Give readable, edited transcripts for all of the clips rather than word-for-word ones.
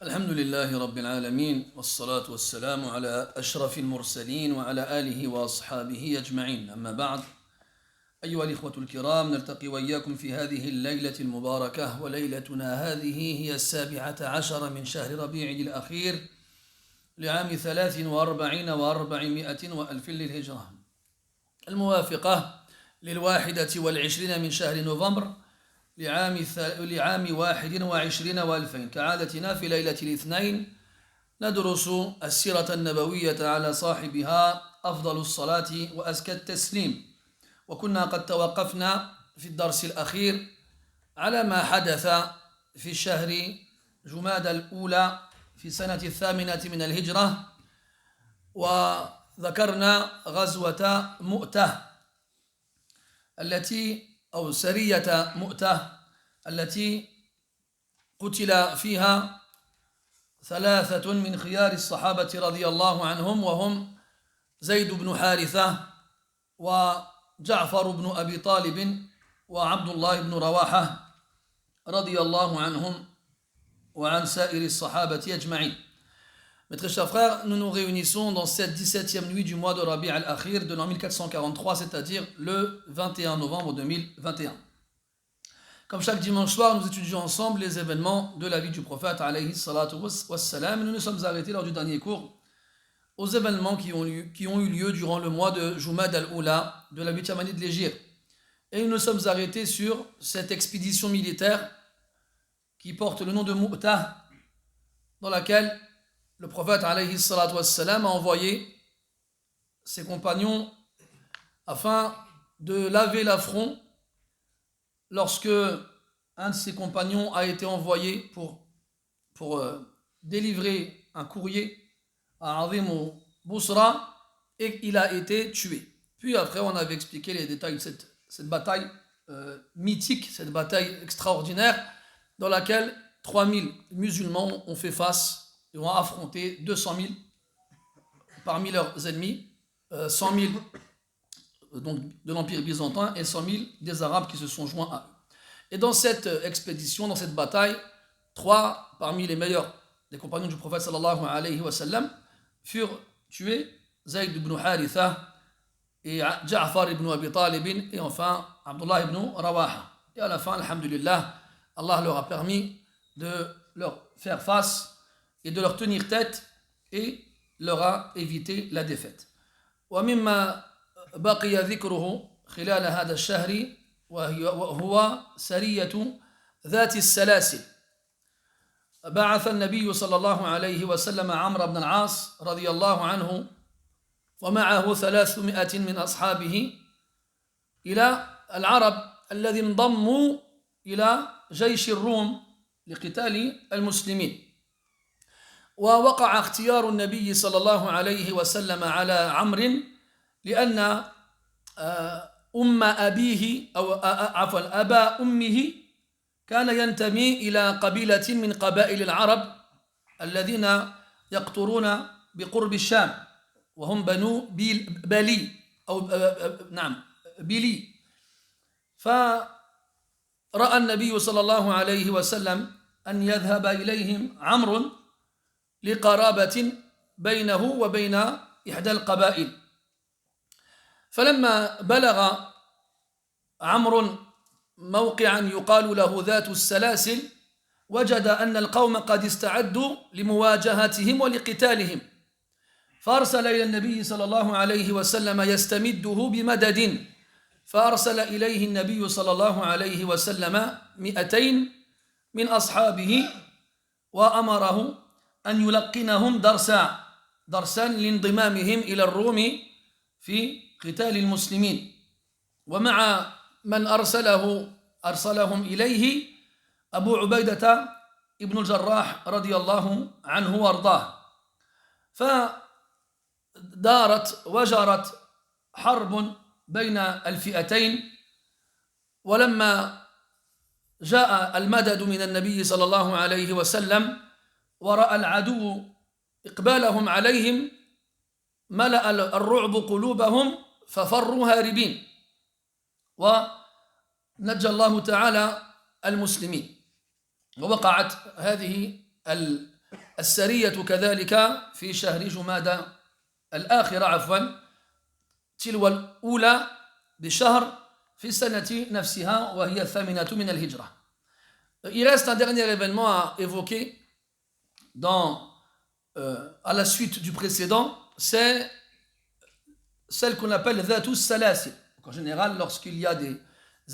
الحمد لله رب العالمين والصلاة والسلام على أشرف المرسلين وعلى آله وأصحابه أجمعين. أما بعد، أيها الإخوة الكرام، نلتقي وإياكم في هذه الليلة المباركة، وليلتنا هذه هي 17 من شهر ربيع الأخير لعام 43 و400 وألف للهجرة، الموافقة لل21 من شهر نوفمبر لعام 21 و2000. كعادتنا في ليلة الاثنين ندرس السيرة النبوية على صاحبها أفضل الصلاة وأزكى التسليم. وكنا قد توقفنا في الدرس الأخير على ما حدث في شهر جمادى الأولى في سنة 8 من الهجرة، وذكرنا غزوة مؤتة أو سرية مؤتة التي قتل فيها 3 من خيار الصحابة رضي الله عنهم، وهم زيد بن حارثة وجعفر بن أبي طالب وعبد الله بن رواحة رضي الله عنهم وعن سائر الصحابة أجمعين. Mes très chers frères, nous nous réunissons dans cette 17e nuit du mois de Rabi' al-Akhir de l'an 1443, c'est-à-dire le 21 novembre 2021. Comme chaque dimanche soir, nous étudions ensemble les événements de la vie du prophète alayhi salatu wassalam. Nous nous sommes arrêtés lors du dernier cours aux événements qui ont eu lieu durant le mois de Jumad al-Oula de la 8e année de l'Hégire. Et nous nous sommes arrêtés sur cette expédition militaire qui porte le nom de Mu'tah, dans laquelle le prophète alayhi salatu wassalam a envoyé ses compagnons afin de laver l'affront lorsque un de ses compagnons a été envoyé pour délivrer un courrier à Azim ou Bousra, et il a été tué. Puis après, on avait expliqué les détails de cette bataille mythique, cette bataille extraordinaire dans laquelle 3000 musulmans ont fait face et ont affronté 200 000 parmi leurs ennemis, 100 000 donc de l'Empire byzantin et 100 000 des Arabes qui se sont joints à eux. Et dans cette expédition, dans cette bataille, 3 parmi les meilleurs des compagnons du prophète sallallahu alayhi wa sallam furent tués: Zayd ibn Haritha et Ja'far ibn Abi Talib et enfin Abdullah ibn Rawaha. Et à la fin, alhamdulillah, Allah leur a permis de leur faire face et de leur tenir tête et leur a évité la défaite. ومما بقي ذكره خلال هذا الشهر وهو سرية ذات السلاسل. بعث النبي صلى الله عليه وسلم عمرو بن العاص رضي الله عنه ومعه 300 من أصحابه إلى العرب الذين انضموا إلى جيش الروم لقتال المسلمين. ووقع اختيار النبي صلى الله عليه وسلم على عمرو لأن أبا أمه كان ينتمي إلى قبيلة من قبائل العرب الذين يقطرون بقرب الشام، وهم بنو بلي بلي. فرأى النبي صلى الله عليه وسلم أن يذهب إليهم عمرو لقرابة بينه وبين إحدى القبائل. فلما بلغ عمرو موقعا يقال له ذات السلاسل، وجد أن القوم قد استعدوا لمواجهتهم ولقتالهم، فأرسل إلى النبي صلى الله عليه وسلم يستمده بمدد. فأرسل إليه النبي صلى الله عليه وسلم 200 من أصحابه وأمره أن يلقنهم درسا لانضمامهم إلى الروم في قتال المسلمين. ومع من أرسلهم إليه أبو عبيدة ابن الجراح رضي الله عنه وارضاه. وجرت حرب بين الفئتين، ولما جاء المدد من النبي صلى الله عليه وسلم ورأى العدو إقبالهم عليهم ملأ الرعب قلوبهم ففروا هاربين، ونجى الله تعالى المسلمين. ووقعت هذه السرية كذلك في شهر جمادى الآخرة تلو الأولى بشهر في السنة نفسها وهي الثامنة من الهجرة. Il reste un dernier événement à évoquer à la suite du précédent, c'est celle qu'on appelle Dhatus Salasil. En général, lorsqu'il y a des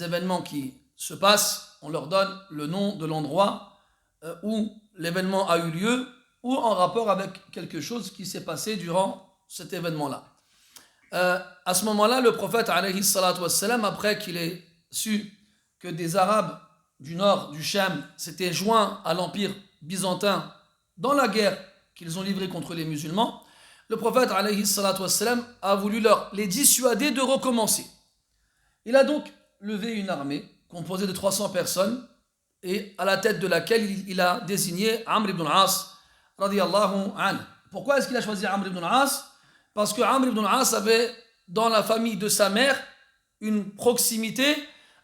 événements qui se passent, on leur donne le nom de l'endroit où l'événement a eu lieu ou en rapport avec quelque chose qui s'est passé durant cet événement-là. À ce moment-là, le prophète, alayhi salatu wassalam, après qu'il ait su que des Arabes du nord du Cham s'étaient joints à l'empire byzantin dans la guerre qu'ils ont livrée contre les musulmans, le prophète, alayhi salatu wassalam, a voulu les dissuader de recommencer. Il a donc levé une armée composée de 300 personnes et à la tête de laquelle il a désigné Amr ibn al-As radiyallahu anhu. Pourquoi est-ce qu'il a choisi Amr ibn al-As? Parce que Amr ibn al-As avait dans la famille de sa mère une proximité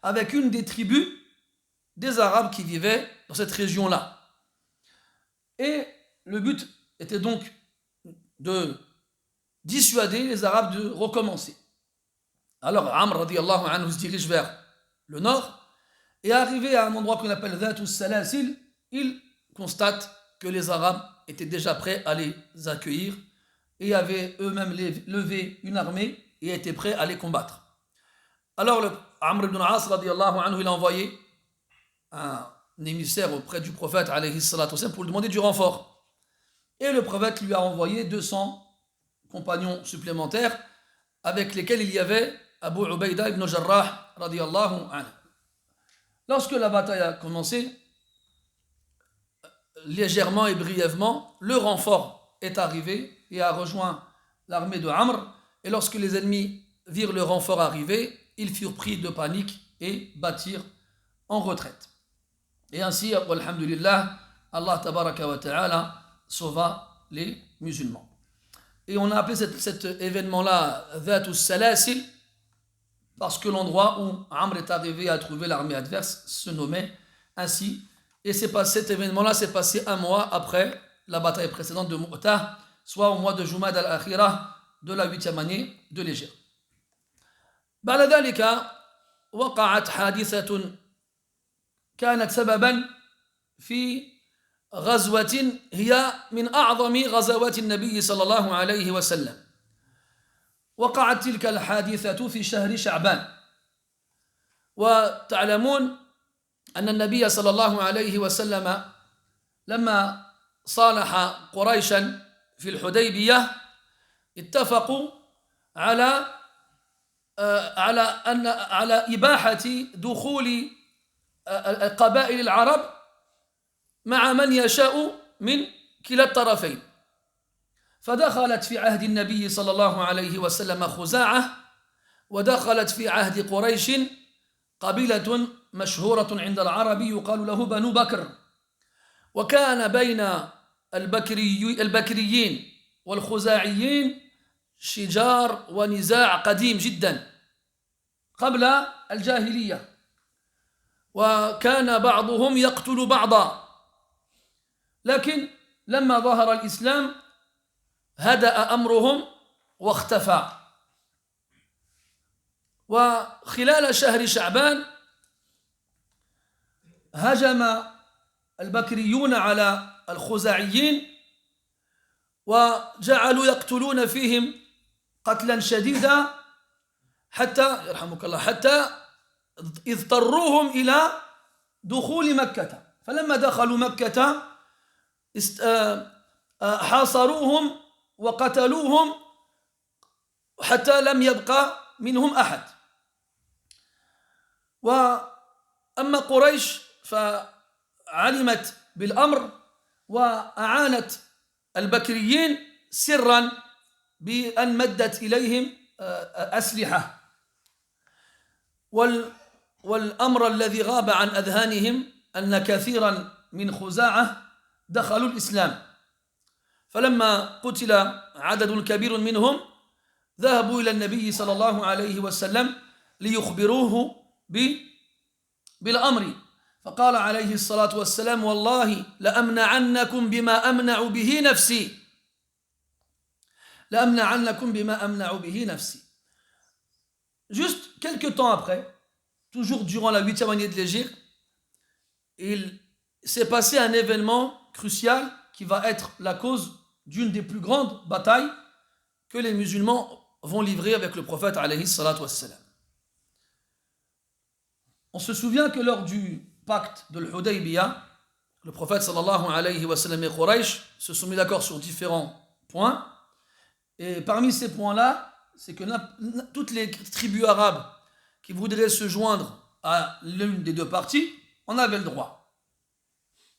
avec une des tribus des Arabes qui vivaient dans cette région-là. Et le but était donc de dissuader les Arabes de recommencer. Alors Amr radiyallahu anhu se dirige vers le nord et arrivé à un endroit qu'on appelle Dhatus Salasil, il constate que les Arabes étaient déjà prêts à les accueillir et avaient eux-mêmes levé une armée et étaient prêts à les combattre. Alors Amr ibn al-As radiyallahu anhu, il a envoyé un émissaire auprès du prophète alayhi salatu wassalam pour lui demander du renfort. Et le prophète lui a envoyé 200 compagnons supplémentaires avec lesquels il y avait Abu Ubaïda ibn Jarrah radiyallahu anhu. Lorsque la bataille a commencé, légèrement et brièvement, le renfort est arrivé et a rejoint l'armée de Amr. Et lorsque les ennemis virent le renfort arriver, ils furent pris de panique et battirent en retraite. Et ainsi, alhamdulillah, Allah tabaraka wa ta'ala sauva les musulmans. Et on a appelé cet événement-là Dhatus Salasil parce que l'endroit où Amr est arrivé à trouver l'armée adverse se nommait ainsi. Et cet événement-là s'est passé un mois après la bataille précédente de Mu'tah, soit au mois de Jumad al-Akhira de la 8e année de l'Hégire. بعد ذلك وقعت حادثة كانت سببا في غزوة هي من أعظم غزوات النبي صلى الله عليه وسلم. وقعت تلك الحادثة في شهر شعبان. وتعلمون أن النبي صلى الله عليه وسلم لما صالح قريشا في الحديبية اتفقوا على إباحة دخول قبائل العرب مع من يشاء من كلا الطرفين. فدخلت في عهد النبي صلى الله عليه وسلم خزاعة، ودخلت في عهد قريش قبيلة مشهورة عند العرب يقال له بنو بكر. وكان بين البكريين والخزاعيين شجار ونزاع قديم جدا قبل الجاهلية، وكان بعضهم يقتل بعضا. لكن لما ظهر الإسلام هدأ أمرهم واختفى. وخلال شهر شعبان هجم البكريون على الخزاعيين وجعلوا يقتلون فيهم قتلا شديدا حتى يرحمك الله حتى اضطروهم إلى دخول مكة. فلما دخلوا مكة حاصروهم وقتلوهم حتى لم يبقى منهم أحد. وأما قريش فعلمت بالأمر وأعانت البكريين سرا بأن مدت إليهم أسلحة. والأمر الذي غاب عن أذهانهم أن كثيرا من خزاعة دخلوا الإسلام. فلما قتل عدد كبير منهم ذهبوا إلى النبي صلى الله عليه وسلم ليخبروه بالأمر، فقال عليه الصلاة والسلام والله لأمنعنكم بما أمنع به نفسي لأمنعنكم بما أمنع به نفسي. Juste quelques temps après, toujours durant la 8e année de l'Hégire, il s'est passé un événement crucial qui va être la cause d'une des plus grandes batailles que les musulmans vont livrer avec le prophète alayhi salatu wassalam. On se souvient que lors du pacte de l'Hudaybiyah, le prophète sallallahu alayhi wa sallam et Quraysh se sont mis d'accord sur différents points. Et parmi ces points-là, c'est que toutes les tribus arabes qui voudraient se joindre à l'une des deux parties en avaient le droit.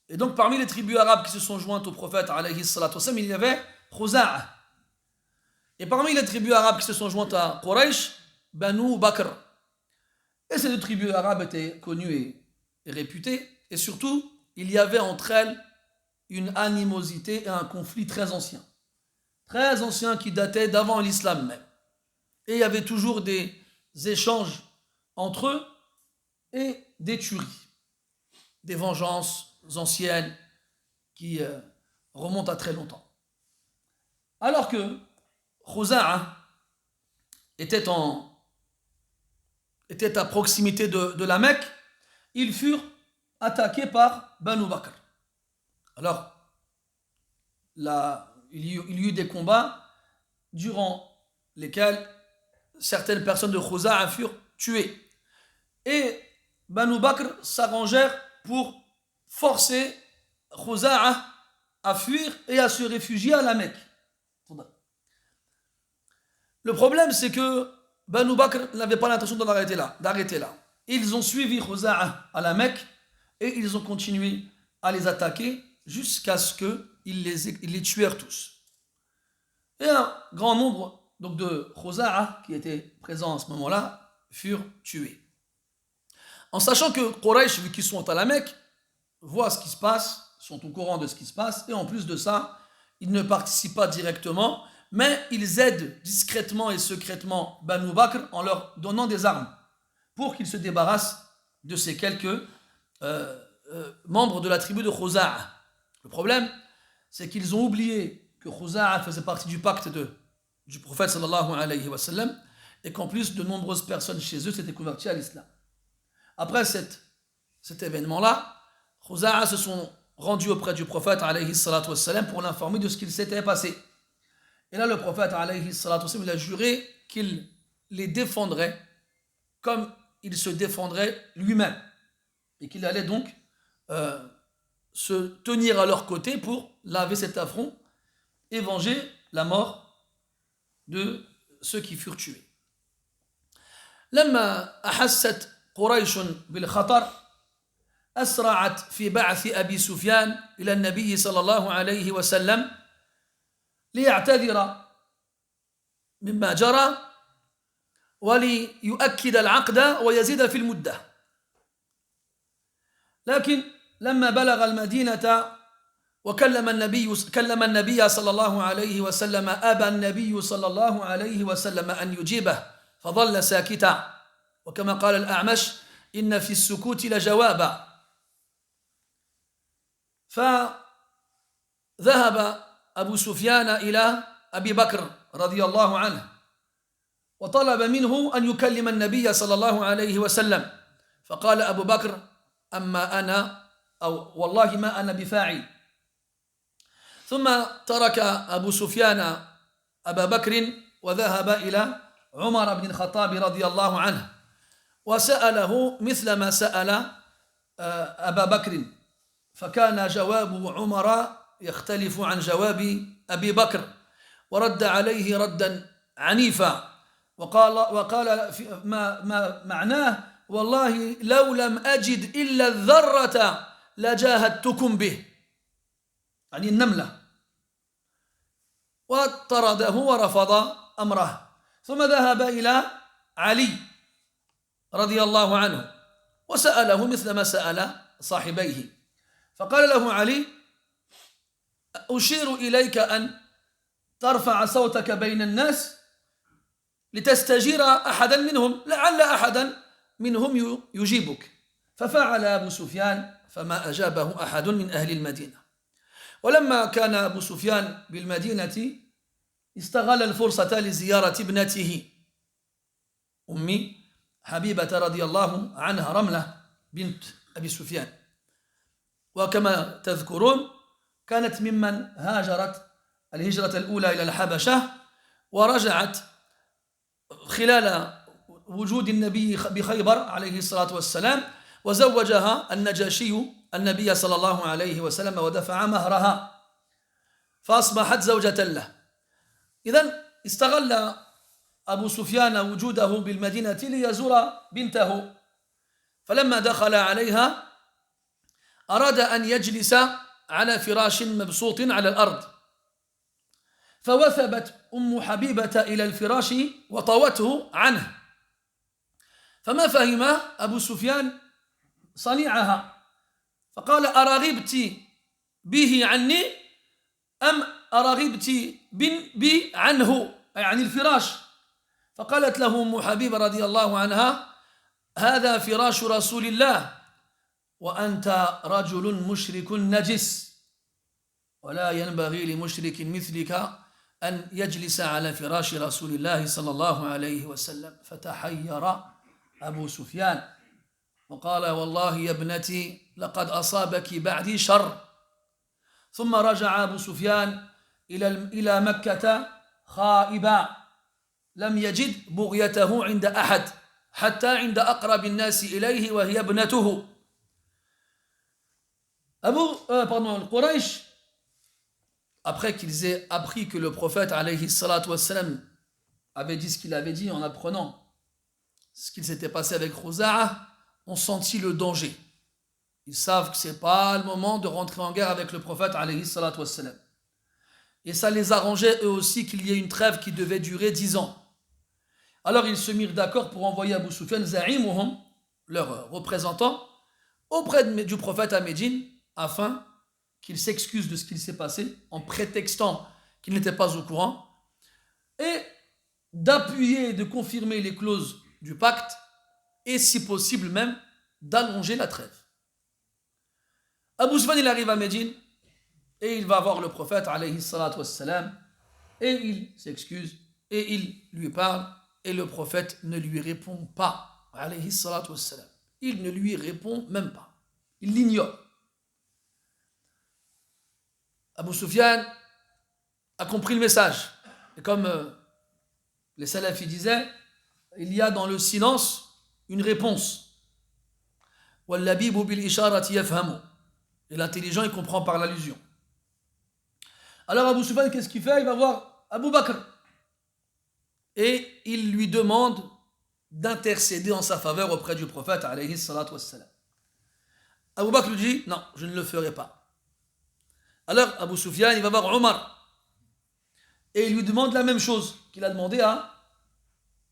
Et donc parmi les tribus arabes qui se sont jointes au prophète alayhi salatu wassalam, il y avait Khuza'a. Et parmi les tribus arabes qui se sont jointes à Quraysh, Banu Bakr. Et ces deux tribus arabes étaient connues et réputées. Et surtout, il y avait entre elles une animosité et un conflit très ancien. Très ancien qui datait d'avant l'islam même. Et il y avait toujours des échanges entre eux et des tueries. Des vengeances anciennes qui remontent à très longtemps. Alors que Khuza'a était à proximité de la Mecque, ils furent attaqués par Banu Bakr. Alors, il y eut des combats durant lesquels certaines personnes de Khuza'a furent tuées. Et Banu Bakr s'arrangèrent pour forcer Khuza'a à fuir et à se réfugier à la Mecque. Le problème, c'est que Banu Bakr n'avait pas l'intention d'arrêter là. Ils ont suivi Khuza'a à la Mecque et ils ont continué à les attaquer jusqu'à ce qu'ils les tuèrent tous. Et un grand nombre donc, de Khuza'a qui étaient présents à ce moment-là furent tués. En sachant que Quraysh, vu qu'ils sont à la Mecque, voient ce qui se passe, sont au courant de ce qui se passe, et en plus de ça, ils ne participent pas directement, mais ils aident discrètement et secrètement Banu Bakr en leur donnant des armes pour qu'ils se débarrassent de ces quelques membres de la tribu de Khuza'a. Le problème, c'est qu'ils ont oublié que Khuza'a faisait partie du pacte du prophète sallallahu alayhi wa sallam et qu'en plus de nombreuses personnes chez eux s'étaient converties à l'islam. Après cet événement-là, Khuza'a se sont rendus auprès du prophète alayhi salatu wa sallam pour l'informer de ce qu'il s'était passé. Et là, le prophète alayhi salatu wa sallam, il a juré qu'il les défendrait comme il se défendrait lui-même et qu'il allait donc se tenir à leur côté pour laver cet affront et venger la mort de ceux qui furent tués. لما أحست قريش بالخطر أسرعت في بعث أبي سفيان إلى النبي صلى الله عليه وسلم ليعتذر مما جرى وليؤكد العقد ويزيد في المدة. لكن لما بلغ المدينة وكلم النبي صلى الله عليه وسلم أبى النبي صلى الله عليه وسلم أن يجيبه فظل ساكتا وكما قال الأعمش إن في السكوت لجوابا. فذهب أبو سفيان إلى أبي بكر رضي الله عنه وطلب منه أن يكلم النبي صلى الله عليه وسلم فقال أبو بكر أما أنا أو والله ما أنا بفاعل. ثم ترك أبو سفيان أبا بكر وذهب إلى عمر بن الخطاب رضي الله عنه وسأله مثل ما سأل أبا بكر فكان جواب عمر يختلف عن جواب أبي بكر ورد عليه ردا عنيفا وقال ما معناه والله لو لم أجد إلا الذرة لجاهدتكم به يعني النملة وطرده ورفض أمره. ثم ذهب إلى علي رضي الله عنه وسأله مثل ما سأل صاحبيه فقال له علي أشير إليك أن ترفع صوتك بين الناس لتستجير أحدا منهم لعل أحدا منهم يجيبك. ففعل أبو سفيان فما أجابه أحد من أهل المدينة. ولما كان أبو سفيان بالمدينة استغل الفرصة لزيارة ابنته أم حبيبة رضي الله عنها رملة بنت أبي سفيان. وكما تذكرون كانت ممن هاجرت الهجرة الأولى إلى الحبشة ورجعت خلال وجود النبي بخيبر عليه الصلاة والسلام، وزوجها النجاشي النبي صلى الله عليه وسلم ودفع مهرها فأصبحت زوجة له. إذن استغل أبو سفيان وجوده بالمدينة ليزور بنته، فلما دخل عليها أراد أن يجلس على فراش مبسوط على الأرض، فوثبت أم حبيبة إلى الفراش وطوته عنه، فما فهم أبو سفيان صنيعها، فقال أرغبت به عني أم أرغبت بي عنه، أي عن الفراش؟ فقالت له أم حبيبة رضي الله عنها هذا فراش رسول الله وأنت رجل مشرك نجس، ولا ينبغي لمشرك مثلك أن يجلس على فراش رسول الله صلى الله عليه وسلم. فتحير أبو سفيان وقال والله يا ابنتي لقد أصابك بعدي شر. ثم رجع أبو سفيان إلى مكة خائبا، لم يجد بغيته عند أحد حتى عند أقرب الناس إليه وهي ابنته. Quraysh, après qu'ils aient appris que le prophète alayhi salatu wassalam avait dit ce qu'il avait dit, en apprenant ce qu'il s'était passé avec Khuza'a, ont senti le danger. Ils savent que ce n'est pas le moment de rentrer en guerre avec le prophète alayhi salatu wassalam. Et ça les arrangeait eux aussi qu'il y ait une trêve qui devait durer 10 ans. Alors ils se mirent d'accord pour envoyer Abu Sufyan, Za'imuhum, leur représentant, auprès du prophète à Médine, afin qu'il s'excuse de ce qu'il s'est passé, en prétextant qu'il n'était pas au courant, et d'appuyer et de confirmer les clauses du pacte, et si possible même, d'allonger la trêve. Abu Sufyan, il arrive à Médine, et il va voir le prophète, alayhi salatu wassalam, et il s'excuse, et il lui parle, et le prophète ne lui répond pas, alayhi salatu wassalam. Il ne lui répond même pas. Il l'ignore. Abu Sufyan a compris le message. Et comme les salafis disaient, il y a dans le silence une réponse. Et l'intelligent, il comprend par l'allusion. Alors Abu Sufyan, qu'est-ce qu'il fait? Il va voir Abu Bakr. Et il lui demande d'intercéder en sa faveur auprès du prophète, alayhi salatu wassalam. Abu Bakr lui dit, non, je ne le ferai pas. Alors Abu Sufyan, il va voir Omar. Et il lui demande la même chose qu'il a demandé à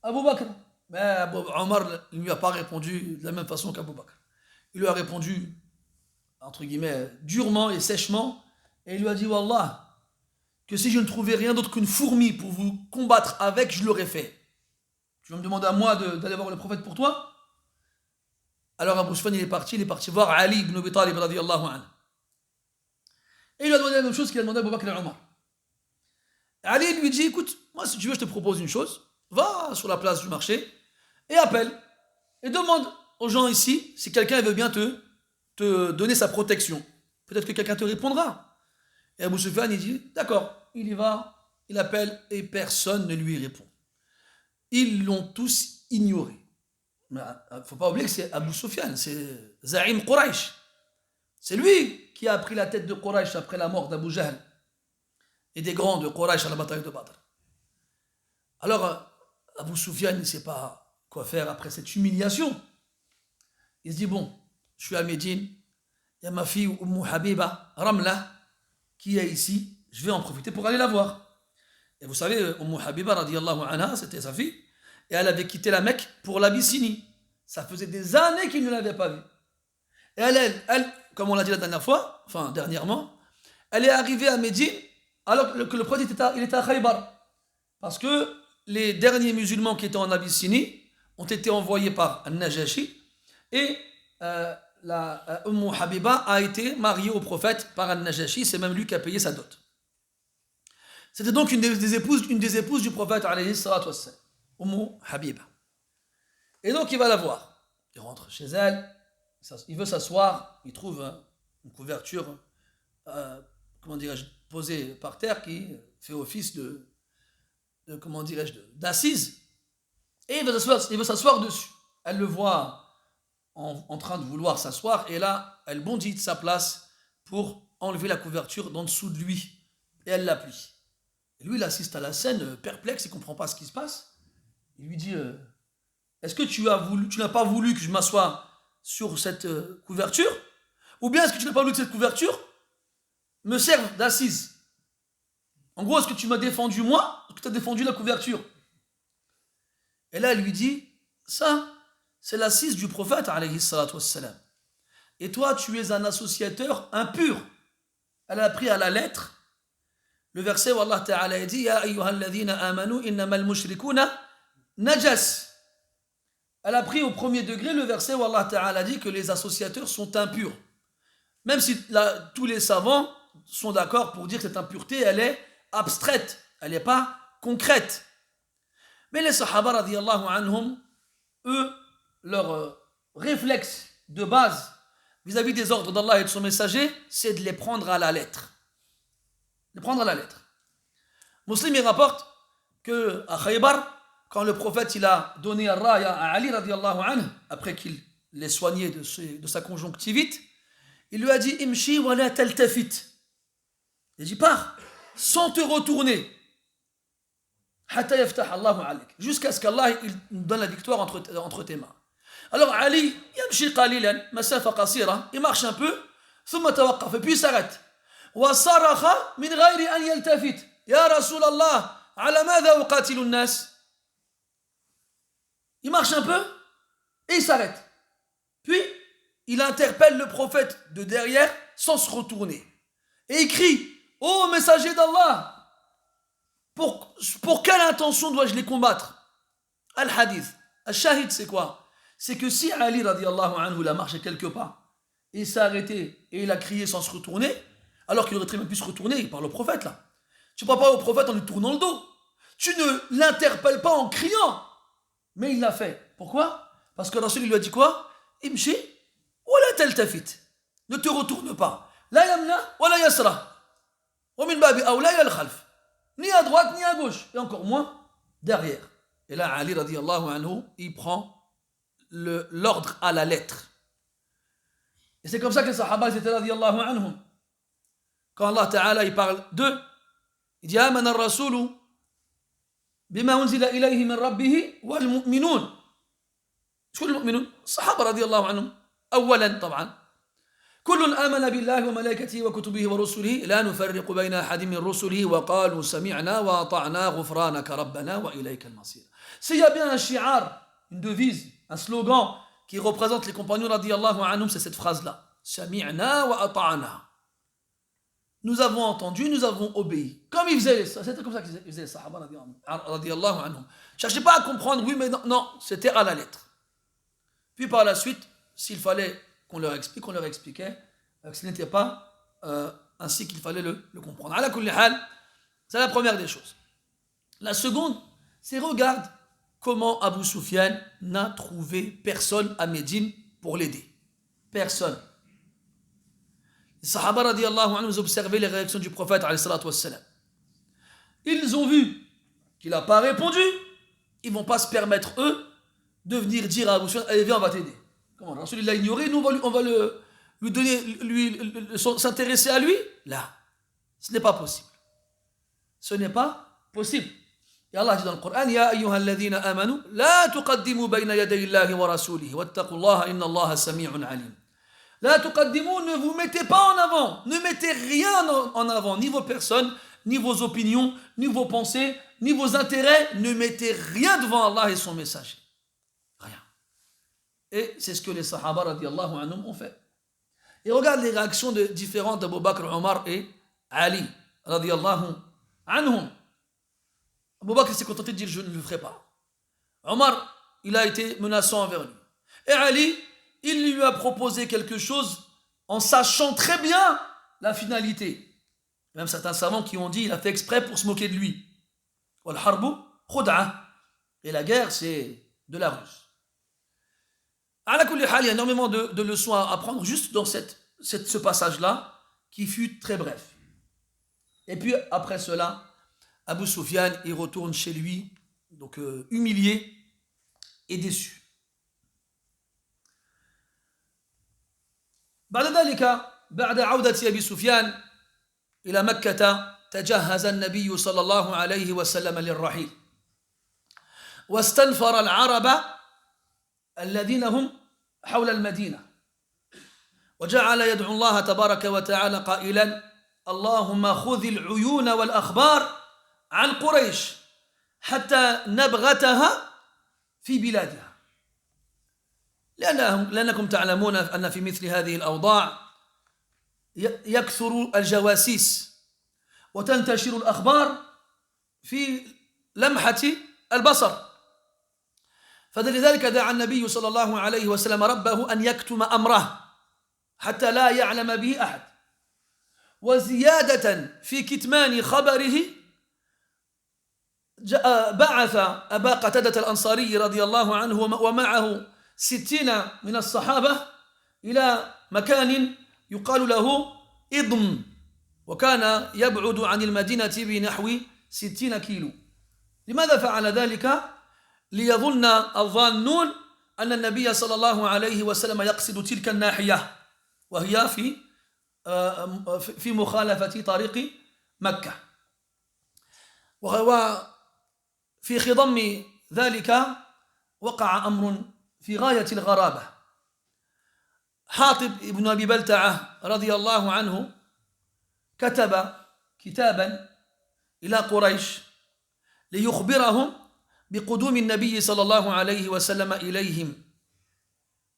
Abu Bakr. Mais Omar ne lui a pas répondu de la même façon qu'Abu Bakr. Il lui a répondu, entre guillemets, durement et sèchement. Et il lui a dit, Wallah, que si je ne trouvais rien d'autre qu'une fourmi pour vous combattre avec, je l'aurais fait. Tu vas me demander à moi d'aller voir le prophète pour toi? Alors Abu Sufyan, il est parti voir Ali ibn Abi Talib radiyallahu anhu. Et il lui a demandé la même chose qu'il a demandé à Abu Bakr et Omar. Ali lui dit, écoute, moi si tu veux, je te propose une chose, va sur la place du marché et appelle et demande aux gens ici si quelqu'un veut bien te donner sa protection. Peut-être que quelqu'un te répondra. Et Abu Sufyan, il dit, d'accord, il y va, il appelle et personne ne lui répond. Ils l'ont tous ignoré. Mais il ne faut pas oublier que c'est Abu Sufyan, c'est Za'im Quraysh. C'est lui qui a pris la tête de Quraysh après la mort d'Abu Jahl et des grands de Quraysh à la bataille de Badr. Alors, Abu Sufyan ne sait pas quoi faire après cette humiliation. Il se dit, bon, je suis à Médine, il y a ma fille Umm Habiba, Ramla, qui est ici, je vais en profiter pour aller la voir. Et vous savez, Umm Habiba, radiyallahu anha, c'était sa fille, et elle avait quitté la Mecque pour l'Abyssinie. Ça faisait des années qu'il ne l'avait pas vue. Et elle, comme on l'a dit la dernière fois, enfin dernièrement, elle est arrivée à Médine alors que le prophète il était à Khaybar. Parce que les derniers musulmans qui étaient en Abyssinie ont été envoyés par Al-Najashi et Habiba a été mariée au prophète par Al-Najashi, c'est même lui qui a payé sa dot. C'était donc une des épouses du prophète, alayhi salatu wassalam, Habiba. Et donc il va la voir. Il rentre chez elle, il veut s'asseoir, il trouve une couverture, comment dirais-je, posée par terre qui fait office comment dirais-je, d'assise. Et il veut s'asseoir dessus. Elle le voit en train de vouloir s'asseoir, et là, elle bondit de sa place pour enlever la couverture d'en dessous de lui, et elle l'appuie. Et lui, il assiste à la scène, perplexe, il ne comprend pas ce qui se passe. Il lui dit, est-ce que tu n'as pas voulu que je m'assoie sur cette couverture? Ou bien est-ce que tu n'as pas voulu que cette couverture me serve d'assise? En gros, est-ce que tu m'as défendu moi, ou que tu as défendu la couverture? Et là, elle lui dit, ça, c'est l'assise du prophète, alayhi salatu wassalam. Et toi, tu es un associateur impur. Elle a pris à la lettre le verset où Allah Ta'ala dit, Ya ayyuhalladhina amanu innamal mushrikuna najas. Elle a pris au premier degré le verset où Allah Ta'ala dit que les associateurs sont impurs. Même si tous les savants sont d'accord pour dire que cette impureté, elle est abstraite, elle n'est pas concrète. Mais les Sahaba radiyallahu anhum, eux, leur réflexe de base vis-à-vis des ordres d'Allah et de son messager, c'est de les prendre à la lettre. De prendre à la lettre. Muslim il rapporte qu'à Khaybar, quand le prophète il a donné ar-raya à Ali radiyallahu anhu, après qu'il l'ait soigné de sa conjonctivite, il lui a dit imshi wa la taltafit. Il dit pars sans te retourner. Hatta yaftah Allahu alayk. Jusqu'à ce qu'Allah nous donne la victoire entre tes mains. Alors Ali, yamshi qalilan, masafa qasira, il marche un peu, thumma tawaqqaf, et puis il s'arrête. Wa sarakha min ghayri an yaltafit. Ya Rasul Allah, ala madha uqatilu an-nas? Il marche un peu et il s'arrête. Puis il interpelle le prophète de derrière sans se retourner. Et il crie, ô messager d'Allah, pour quelle intention dois-je les combattre? Al-Hadith, Al-Shahid, c'est quoi? C'est que si Ali radiallahu anhu a marché quelque part, et il s'est arrêté et il a crié sans se retourner, alors qu'il aurait très bien pu se retourner, il parle au prophète là. Tu ne parles pas au prophète en lui tournant le dos. Tu ne l'interpelles pas en criant. Mais il l'a fait. Pourquoi? Parce que Rasul lui a dit quoi? Imshi wa la taltafit. Ne te retourne pas. La yamna wa la yasra. Wa min babi awla ya al-khalf. Ni à droite ni à gauche. Et encore moins derrière. Et là, Ali radiallahu anhu, il prend l'ordre à la lettre. Et c'est comme ça que les Sahaba étaient radiallahu anhum. Quand Allah Ta'ala il parle d'eux, il dit Amana ar-rasulu بما أنزل إليه من ربه والمؤمنون. شو المؤمنون؟ الصحابة رضي الله عنهم أولا طبعا. كل آمن بالله وملائكته وكتبه ورسله لا نفرق بين أحد من رسله وقالوا سمعنا وأطعنا غفرانك ربنا وإليك المصير. S'il y a bien un shi'ar, une devise, un slogan qui représente les compagnons رضي الله عنهم, c'est cette phrase-là. سمعنا وأطعنا. Nous avons entendu, nous avons obéi. Comme ils faisaient, c'était comme ça qu'ils faisaient les Sahaba radiyallahu anhum. Cherchez pas à comprendre, oui, mais non, c'était à la lettre. Puis par la suite, s'il fallait qu'on leur explique, on leur expliquait que ce n'était pas ainsi qu'il fallait le comprendre. Ala kulli hal, c'est la première des choses. La seconde, c'est regarde comment Abu Sufyan n'a trouvé personne à Médine pour l'aider. Personne. Les Sahaba radiyallahu anhu observaient les réactions du prophète alayhi salatu wassalam. Ils ont vu qu'il n'a pas répondu. Ils ne vont pas se permettre, eux, de venir dire à Abu Sufyan, allez viens, on va t'aider. Comment? Rasul l'a ignoré, nous on va lui donner, s'intéresser à lui? Là, ce n'est pas possible. Ce n'est pas possible. Et Allah dit dans le Coran, Ya ayyuhalladhina amanu, la tuqaddimu bayna yaday Allahi wa rasulihi, wattaqullaha inna Allaha sami'un alim. La tuqaddimu, ne vous mettez pas en avant, ne mettez rien en avant, ni vos personnes, ni vos opinions, ni vos pensées, ni vos intérêts, ne mettez rien devant Allah et son messager. Rien. Et c'est ce que les Sahaba radiyallahu anhum ont fait. Et regarde les réactions différentes d'Abu Bakr, Omar et Ali radiyallahu anhum. Abu Bakr s'est contenté de dire je ne le ferai pas. Omar, il a été menaçant envers lui. Et Ali, il lui a proposé quelque chose en sachant très bien la finalité. Même certains savants qui ont dit qu'il a fait exprès pour se moquer de lui. Wal-harbu khud'a. Et la guerre, c'est de la ruse. Ala kulli hal, il y a énormément de leçons à apprendre juste dans ce passage-là, qui fut très bref. Et puis après cela, Abu Sufyan, il retourne chez lui, donc humilié et déçu. بعد ذلك بعد عودة أبي سفيان إلى مكة تجهز النبي صلى الله عليه وسلم للرحيل واستنفر العرب الذين هم حول المدينة وجعل يدعو الله تبارك وتعالى قائلا اللهم خذ العيون والأخبار عن قريش حتى نبغتها في بلادها لأنكم تعلمون أن في مثل هذه الأوضاع يكثر الجواسيس وتنتشر الأخبار في لمحة البصر فلذلك دعا النبي صلى الله عليه وسلم ربه أن يكتم أمره حتى لا يعلم به أحد وزيادة في كتمان خبره بعث أبا قتادة الأنصاري رضي الله عنه ومعه 60 من الصحابة إلى مكان يقال له إضم وكان يبعد عن المدينة بنحو 60 كيلو. لماذا فعل ذلك؟ ليظن الظانون أن النبي صلى الله عليه وسلم يقصد تلك الناحية وهي في مخالفة طريق مكة. وفي خضم ذلك وقع أمر في غاية الغرابة. حاطب ابن أبي بلتعة رضي الله عنه كتب كتابا إلى قريش ليخبرهم بقدوم النبي صلى الله عليه وسلم إليهم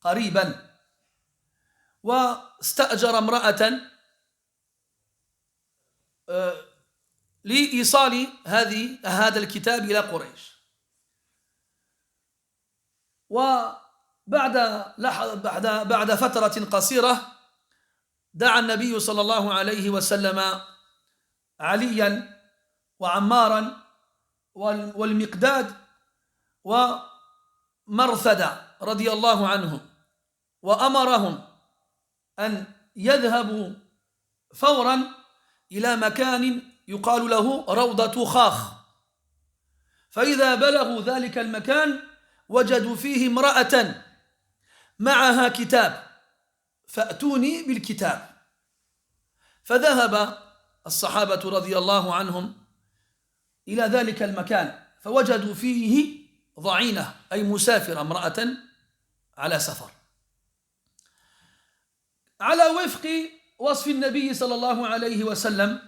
قريبا واستأجر امرأة لإيصال هذا الكتاب إلى قريش. وبعد فترة قصيرة دعا النبي صلى الله عليه وسلم عليا وعمارا والمقداد ومرثد رضي الله عنهم وأمرهم أن يذهبوا فورا إلى مكان يقال له روضة خاخ فإذا بلغوا ذلك المكان وجدوا فيه امرأة معها كتاب فأتوني بالكتاب. فذهب الصحابة رضي الله عنهم إلى ذلك المكان فوجدوا فيه ضعينة أي مسافرة امرأة على سفر على وفق وصف النبي صلى الله عليه وسلم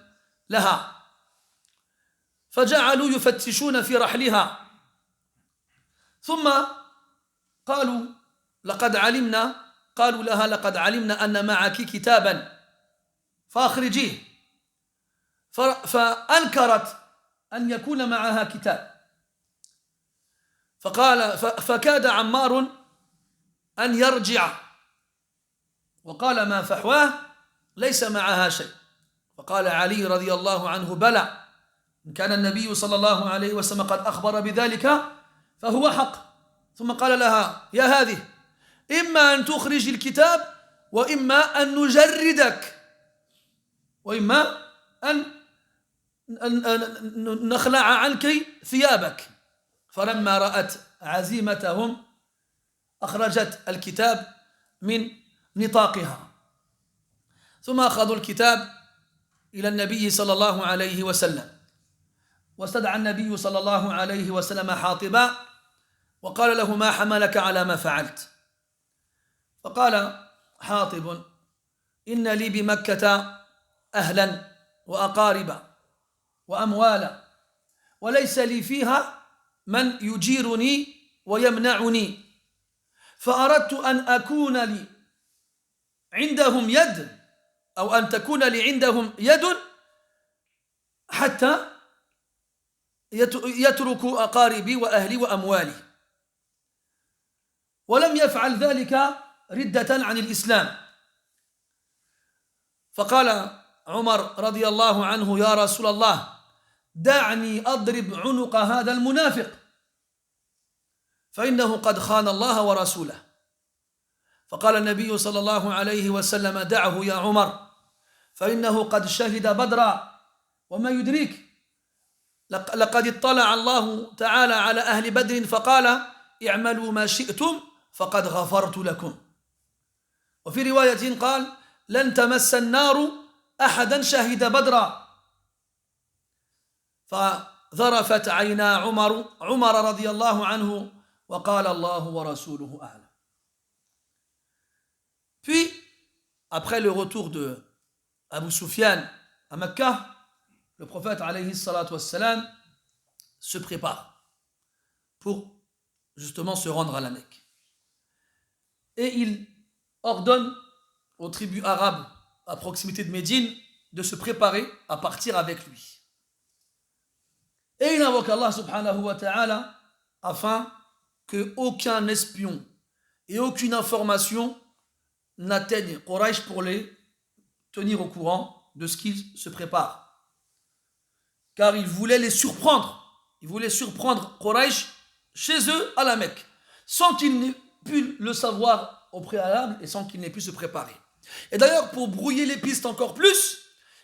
لها فجعلوا يفتشون في رحلها ثم قالوا لها لقد علمنا أن معك كتابا فأخرجيه فأنكرت أن يكون معها كتاب فكاد عمار أن يرجع وقال ما فحواه ليس معها شيء فقال علي رضي الله عنه بلى إن كان النبي صلى الله عليه وسلم قد أخبر بذلك فهو حق ثم قال لها يا هذه إما أن تخرج الكتاب وإما أن نجردك وإما أن نخلع عنك ثيابك فلما رأت عزيمتهم أخرجت الكتاب من نطاقها ثم أخذوا الكتاب إلى النبي صلى الله عليه وسلم واستدعى النبي صلى الله عليه وسلم حاطبا وقال له ما حملك على ما فعلت فقال حاطب إن لي بمكة أهلا وأقاربا وأموالا وليس لي فيها من يجيرني ويمنعني فأردت أن أكون لي عندهم يد أو أن تكون لي عندهم يد حتى يتركوا أقاربي وأهلي وأموالي ولم يفعل ذلك ردة عن الإسلام. فقال عمر رضي الله عنه: يا رسول الله دعني أضرب عنق هذا المنافق فإنه قد خان الله ورسوله. فقال النبي صلى الله عليه وسلم: دعه يا عمر فإنه قد شهد بدرا وما يدريك لقد اطلع الله تعالى على أهل بدر فقال: اعملوا ما شئتم فقد غفرت لكم. وفي رواية قال: لن تمس النار أحدا شهد بدرا. فذرفت عينا عمر رضي الله عنه وقال: الله ورسوله أعلم. Puis, après le retour de Abu Sufyan à Mecca, le prophète alayhi salatu wassalam se prépare pour justement se rendre à la Mecque. Et il ordonne aux tribus arabes à proximité de Médine de se préparer à partir avec lui. Et il invoque Allah subhanahu wa ta'ala afin que aucun espion et aucune information n'atteigne Quraysh pour les tenir au courant de ce qu'ils se préparent. Car il voulait les surprendre. Il voulait surprendre Quraysh chez eux à la Mecque, sans qu'ils n'aient pu le savoir au préalable et sans qu'ils n'aient pu se préparer. Et d'ailleurs, pour brouiller les pistes encore plus,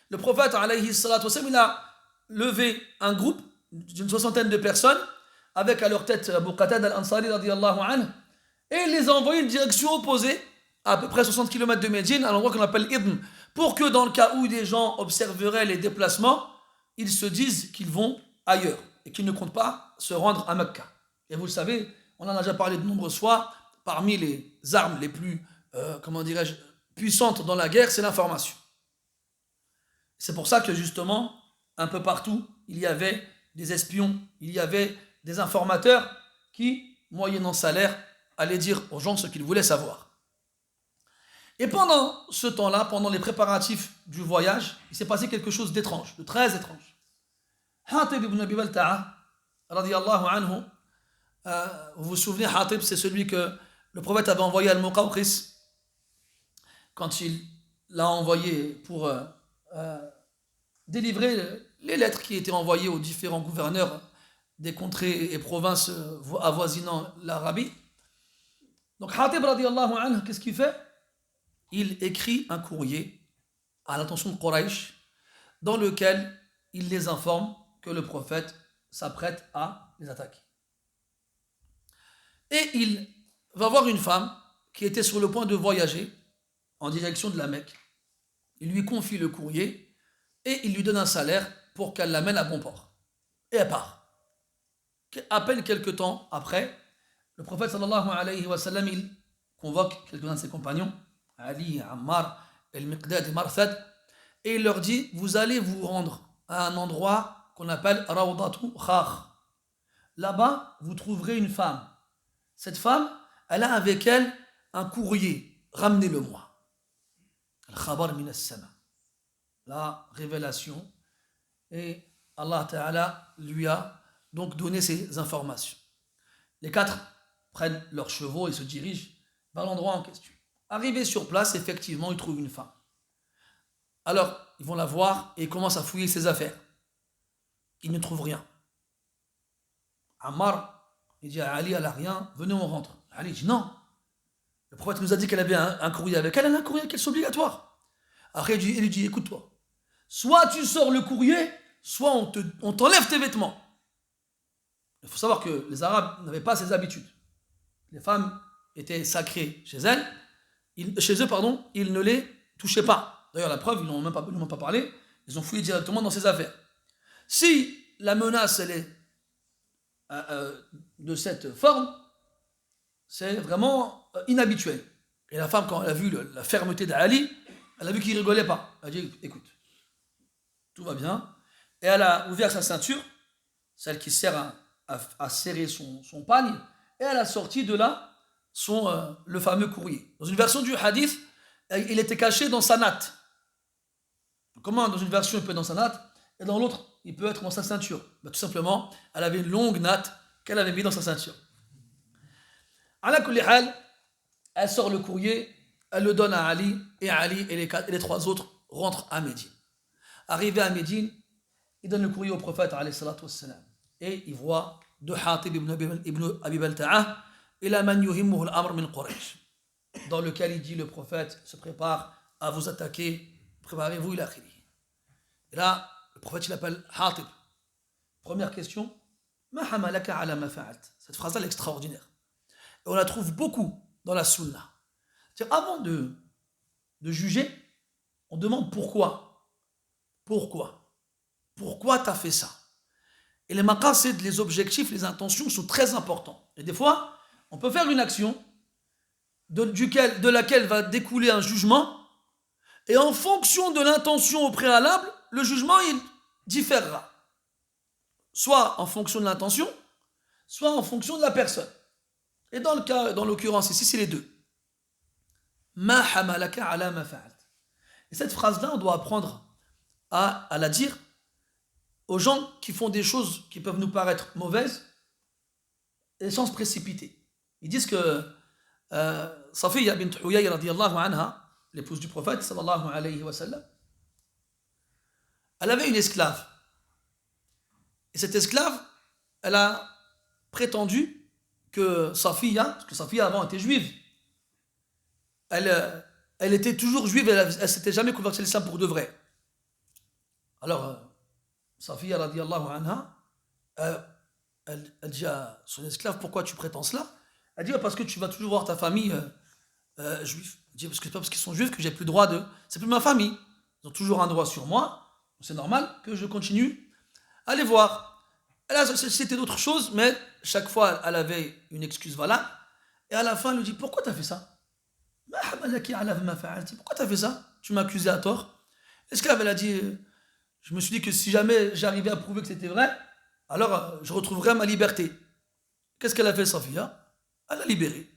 le prophète alayhi salatu wassalam, il a levé un groupe d'une 60aine de personnes, avec à leur tête Abu Qatada al-Ansari radiyallahu anhu, et il les a envoyés une direction opposée, à peu près 60 km de Médine, à l'endroit qu'on appelle Ibn, pour que dans le cas où des gens observeraient les déplacements, ils se disent qu'ils vont ailleurs et qu'ils ne comptent pas se rendre à Mecca. Et vous le savez, on en a déjà parlé de nombreuses fois, parmi les armes les plus, puissantes dans la guerre, c'est l'information. C'est pour ça que justement, un peu partout, il y avait des espions, il y avait des informateurs qui, moyennant salaire, allaient dire aux gens ce qu'ils voulaient savoir. Et pendant ce temps-là, pendant les préparatifs du voyage, il s'est passé quelque chose d'étrange, de très étrange. Hatib ibn Abi Balta'a, radiyallahu anhu, vous vous souvenez, Hatib, c'est celui que le prophète avait envoyé à Al-Muqawqis, quand il l'a envoyé pour délivrer les lettres qui étaient envoyées aux différents gouverneurs des contrées et provinces avoisinant l'Arabie. Donc Hatib, radiyallahu anhu, qu'est-ce qu'il fait? Il écrit un courrier à l'attention de Quraysh dans lequel il les informe que le prophète s'apprête à les attaquer. Et il va voir une femme qui était sur le point de voyager en direction de la Mecque. Il lui confie le courrier et il lui donne un salaire pour qu'elle l'amène à bon port. Et elle part. À peine quelques temps après, le prophète sallallahu alayhi wa sallam, il convoque quelques-uns de ses compagnons, Ali, Ammar, El-Miqdad et Marthad, et il leur dit: vous allez vous rendre à un endroit qu'on appelle Rawdatu Khakh. Là-bas, vous trouverez une femme. Cette femme, elle a avec elle un courrier. Ramenez-le-moi. Al-Khabar min as-sama. La révélation. Et Allah Ta'ala lui a donc donné ces informations. Les quatre prennent leurs chevaux et se dirigent vers l'endroit en question. Arrivés sur place, effectivement, ils trouvent une femme. Alors, ils vont la voir et ils commencent à fouiller ses affaires. Ils ne trouvent rien. Ammar, il dit à Ali: elle n'a rien, venez, on rentre. Ali dit: non. Le prophète nous a dit qu'elle avait un courrier avec elle, elle a un courrier avec elle, c'est obligatoire. Après, il lui dit: écoute-toi, soit tu sors le courrier, soit on t'enlève tes vêtements. Il faut savoir que les Arabes n'avaient pas ces habitudes. Les femmes étaient sacrées chez elles, chez eux, ils ne les touchaient pas. D'ailleurs, la preuve, ils n'ont même pas parlé, ils ont fouillé directement dans ses affaires. Si la menace, elle est de cette forme, c'est vraiment inhabituel. Et la femme, quand elle a vu la fermeté d'Ali, elle a vu qu'il rigolait pas. Elle a dit: écoute, tout va bien. Et elle a ouvert sa ceinture, celle qui sert à serrer son pagne, et elle a sorti de là le fameux courrier. Dans une version du hadith, il était caché dans sa natte. Comment dans une version il peut être dans sa natte, et dans l'autre il peut être dans sa ceinture? Tout simplement, elle avait une longue natte qu'elle avait mis dans sa ceinture. Ala kulli hal, elle sort le courrier, elle le donne à Ali, et Ali et les trois autres rentrent à Médine. Arrivé à Médine, il donne le courrier au prophète, alayhi salatu wassalam, et il voit de Hatib ibn Abi Balta'a, ila man yuhimmuhu al-amr min Quraysh, dans lequel il dit le prophète se prépare à vous attaquer, préparez-vous, il a khili. Et là, le prophète il appelle Hatib. Première question, ma hamalaka ala ma fa'alt. Cette phrase-là est extraordinaire. Et on la trouve beaucoup dans la sunna. C'est-à-dire, avant de juger, on demande pourquoi. Pourquoi tu as fait ça? Et les maqasid, les objectifs, les intentions sont très importants. Et des fois, on peut faire une action de laquelle va découler un jugement, et en fonction de l'intention au préalable, le jugement, il différera. Soit en fonction de l'intention, soit en fonction de la personne. Et dans l'occurrence ici, c'est les deux. Ma hamalaka ala ma fa'alt. Et cette phrase-là, on doit apprendre à la dire aux gens qui font des choses qui peuvent nous paraître mauvaises et sans se précipiter. Ils disent que Safiya bint Huyay radiyallahu anha, l'épouse du prophète sallallahu alayhi wa sallam, elle avait une esclave. Et cette esclave, elle a prétendu que Safiya, parce que Safiya avant était juive, elle était toujours juive, elle ne s'était jamais convertie à l'islam pour de vrai. Alors, Safiya radiyallahu anha, elle dit à son esclave, pourquoi tu prétends cela? Elle dit, parce que tu vas toujours voir ta famille juive. Elle dit, parce que c'est pas parce qu'ils sont juifs que j'ai plus le droit de... C'est plus ma famille. Ils ont toujours un droit sur moi. C'est normal que je continue à les voir. Et là, c'était d'autres choses, mais chaque fois, elle avait une excuse valable. Et à la fin, elle lui dit, pourquoi tu as fait ça? Pourquoi tu as fait ça? Tu m'as accusé à tort. L'esclave, elle a dit, je me suis dit que si jamais j'arrivais à prouver que c'était vrai, alors je retrouverais ma liberté. Qu'est-ce qu'elle a fait, Safiya? Elle l'a libérée.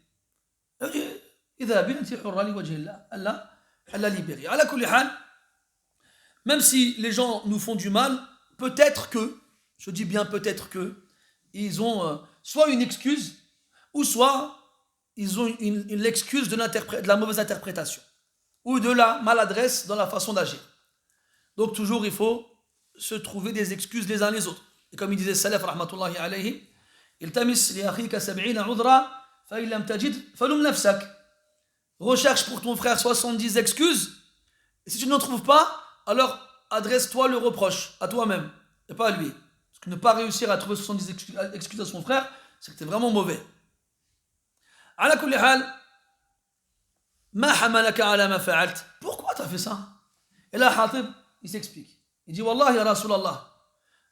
Elle l'a libérée. Même si les gens nous font du mal, peut-être que, je dis bien peut-être que, ils ont soit une excuse, ou soit ils ont l'excuse de la mauvaise interprétation, ou de la maladresse dans la façon d'agir. Donc toujours, il faut se trouver des excuses les uns les autres. Et comme il disait Salaf, rahmatullahi alayhi, iltamis li akhika 70 udra, fa in lam tajid, falum nafsak. Recherche pour ton frère 70 excuses, et si tu n'en trouves pas, alors adresse-toi le reproche à toi-même, et pas à lui. Parce que ne pas réussir à trouver 70 excuses à son frère, c'est que tu es vraiment mauvais. Ala kulli hal, ma hamalaka ala ma fa'alt. Pourquoi tu as fait ça? Et là, Hatib, il s'explique. Il dit, Wallah, ya Rasulallah,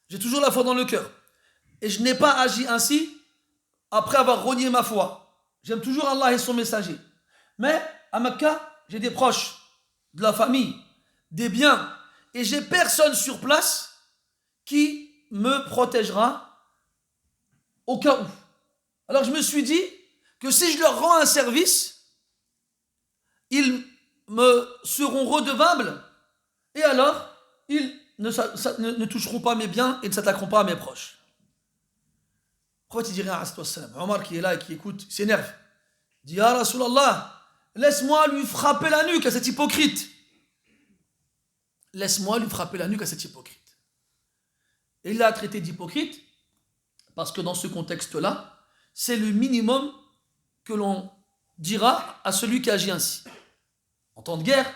j'ai toujours la foi dans le cœur. Et je n'ai pas agi ainsi après avoir renié ma foi. J'aime toujours Allah et son messager. Mais à Mecca, j'ai des proches, de la famille, des biens. Et j'ai personne sur place qui me protégera au cas où. Alors je me suis dit que si je leur rends un service, ils me seront redevables et alors ils ne toucheront pas mes biens et ne s'attaqueront pas à mes proches. Pourquoi tu dirais à Salam? Omar qui est là et qui écoute, il s'énerve. Il dit, ah Rasulallah, laisse-moi lui frapper la nuque à cet hypocrite. Laisse-moi lui frapper la nuque à cet hypocrite. Et il l'a traité d'hypocrite parce que dans ce contexte-là, c'est le minimum que l'on dira à celui qui agit ainsi. En temps de guerre,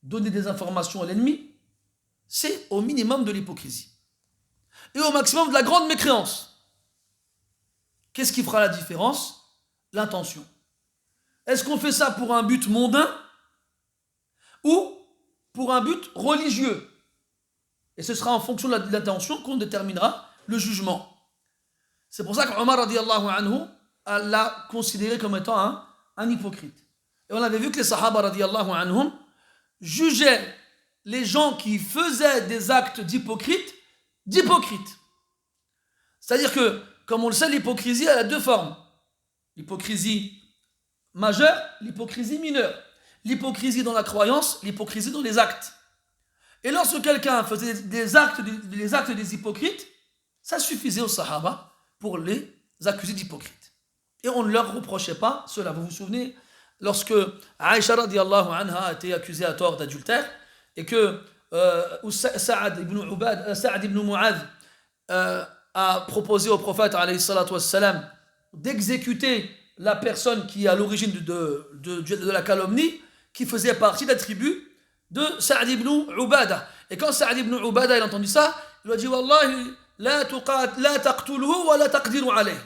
donner des informations à l'ennemi, c'est au minimum de l'hypocrisie. Et au maximum de la grande mécréance. Qu'est-ce qui fera la différence? L'intention. Est-ce qu'on fait ça pour un but mondain ou pour un but religieux? Et ce sera en fonction de l'intention qu'on déterminera le jugement. C'est pour ça qu'Omar radiyallahu anhu l'a considéré comme étant un hypocrite. Et on avait vu que les Sahaba radiyallahu anhum jugeaient les gens qui faisaient des actes d'hypocrite d'hypocrites. C'est-à-dire que, comme on le sait, l'hypocrisie elle a deux formes. L'hypocrisie majeure, l'hypocrisie mineure. L'hypocrisie dans la croyance, l'hypocrisie dans les actes. Et lorsque quelqu'un faisait des actes des hypocrites, ça suffisait aux Sahaba pour les accuser d'hypocrites. Et on ne leur reprochait pas cela. Vous vous souvenez lorsque Aïcha radiallahu anha a été accusée à tort d'adultère et que Sa'ad ibn Mu'adh a proposé au prophète alayhi salatu wassalam d'exécuter la personne qui est à l'origine de la calomnie, qui faisait partie de la tribu de Sa'ad ibn Ubadah. Et quand Sa'ad ibn Ubadah a entendu ça, il lui a dit Wallahi, la taqtuluhu wa la taqdiru alayh.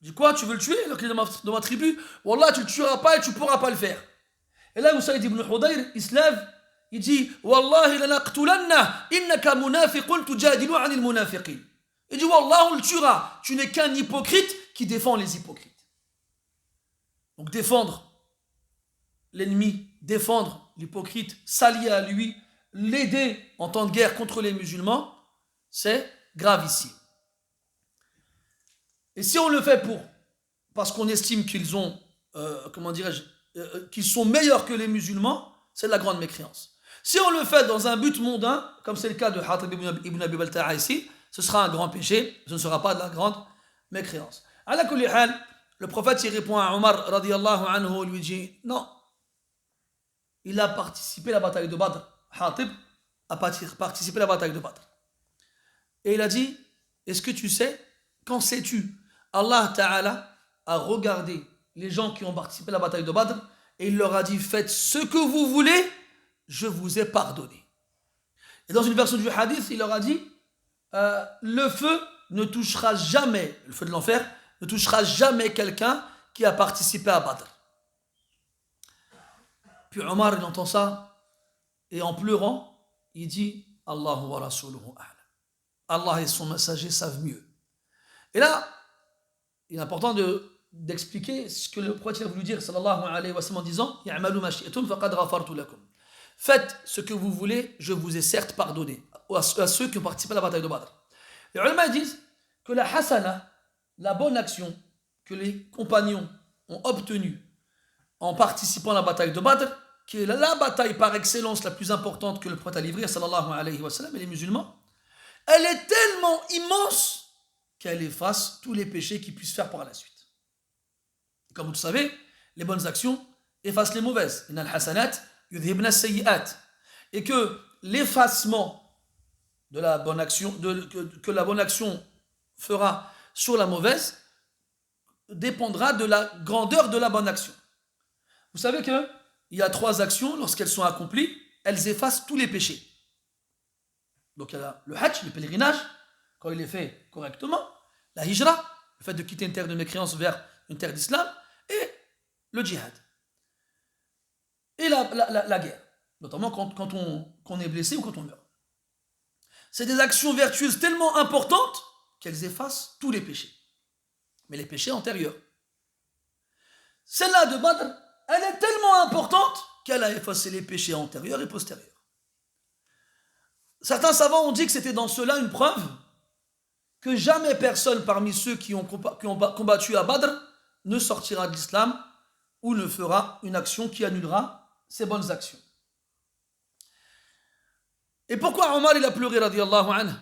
Il dit quoi, tu veux le tuer alors qu'il est dans ma tribu? Wallah, tu le tueras pas et tu pourras pas le faire. Et là, Usayd ibn Hudayr, il se lève, il dit Wallahi la naqtulanna innaka munafiqun tujadilu anil munafiqin. Il dit Wallah, on le tuera. Tu n'es qu'un hypocrite qui défend les hypocrites. Donc défendre l'ennemi, défendre l'hypocrite, s'allier à lui, l'aider en temps de guerre contre les musulmans, c'est gravissime. Et si on le fait parce qu'on estime qu'ils ont, qu'ils sont meilleurs que les musulmans, c'est de la grande mécréance. Si on le fait dans un but mondain, comme c'est le cas de Hatib ibn Abi Balta'a ici, ce sera un grand péché, ce ne sera pas de la grande mécréance. Ala kulli hal, le prophète il répond à Omar radiyallahu anhu, lui dit non, il a participé à la bataille de Badr. Hatib a participé à la bataille de Badr. Et il a dit, est-ce que tu sais, qu'en sais-tu? Allah Ta'ala a regardé les gens qui ont participé à la bataille de Badr et il leur a dit, faites ce que vous voulez, je vous ai pardonné. Et dans une version du hadith, il leur a dit, le feu ne touchera jamais, le feu de l'enfer, ne touchera jamais quelqu'un qui a participé à Badr. Puis Omar, il entend ça, et en pleurant, il dit, Allahu wa rasuluhu a'lam. Allah et son messager savent mieux. Et là, il est important d'expliquer ce que le prophète a voulu dire, sallallahu alayhi wa sallam, en disant, Ya'malu ma shi'tum faqad ghafartu lakum. Faites ce que vous voulez, je vous ai certes pardonné, à ceux qui ont participé à la bataille de Badr. Les ulama disent que la hasana, la bonne action que les compagnons ont obtenue en participant à la bataille de Badr, qui est la bataille par excellence la plus importante que le prophète a livrée, sallallahu alayhi wa sallam, et les musulmans, elle est tellement immense qu'elle efface tous les péchés qu'ils puissent faire par la suite. Comme vous le savez, les bonnes actions effacent les mauvaises. Innal hasanat yudhibna as-sayyi'at. Et que l'effacement de la bonne action, que la bonne action fera sur la mauvaise, dépendra de la grandeur de la bonne action. Vous savez qu'il y a 3 actions, lorsqu'elles sont accomplies, elles effacent tous les péchés. Donc il y a le hajj, le pèlerinage, quand il est fait correctement, la hijra, le fait de quitter une terre de mécréance vers une terre d'islam, et le djihad. Et la guerre, notamment quand on est blessé ou quand on meurt. C'est des actions vertueuses tellement importantes qu'elles effacent tous les péchés. Mais les péchés antérieurs. Celle-là de Badr, elle est tellement importante qu'elle a effacé les péchés antérieurs et postérieurs. Certains savants ont dit que c'était dans cela une preuve que jamais personne parmi ceux qui ont combattu à Badr ne sortira de l'islam ou ne fera une action qui annulera ses bonnes actions. Et pourquoi Omar il a pleuré radiyallahu anhu?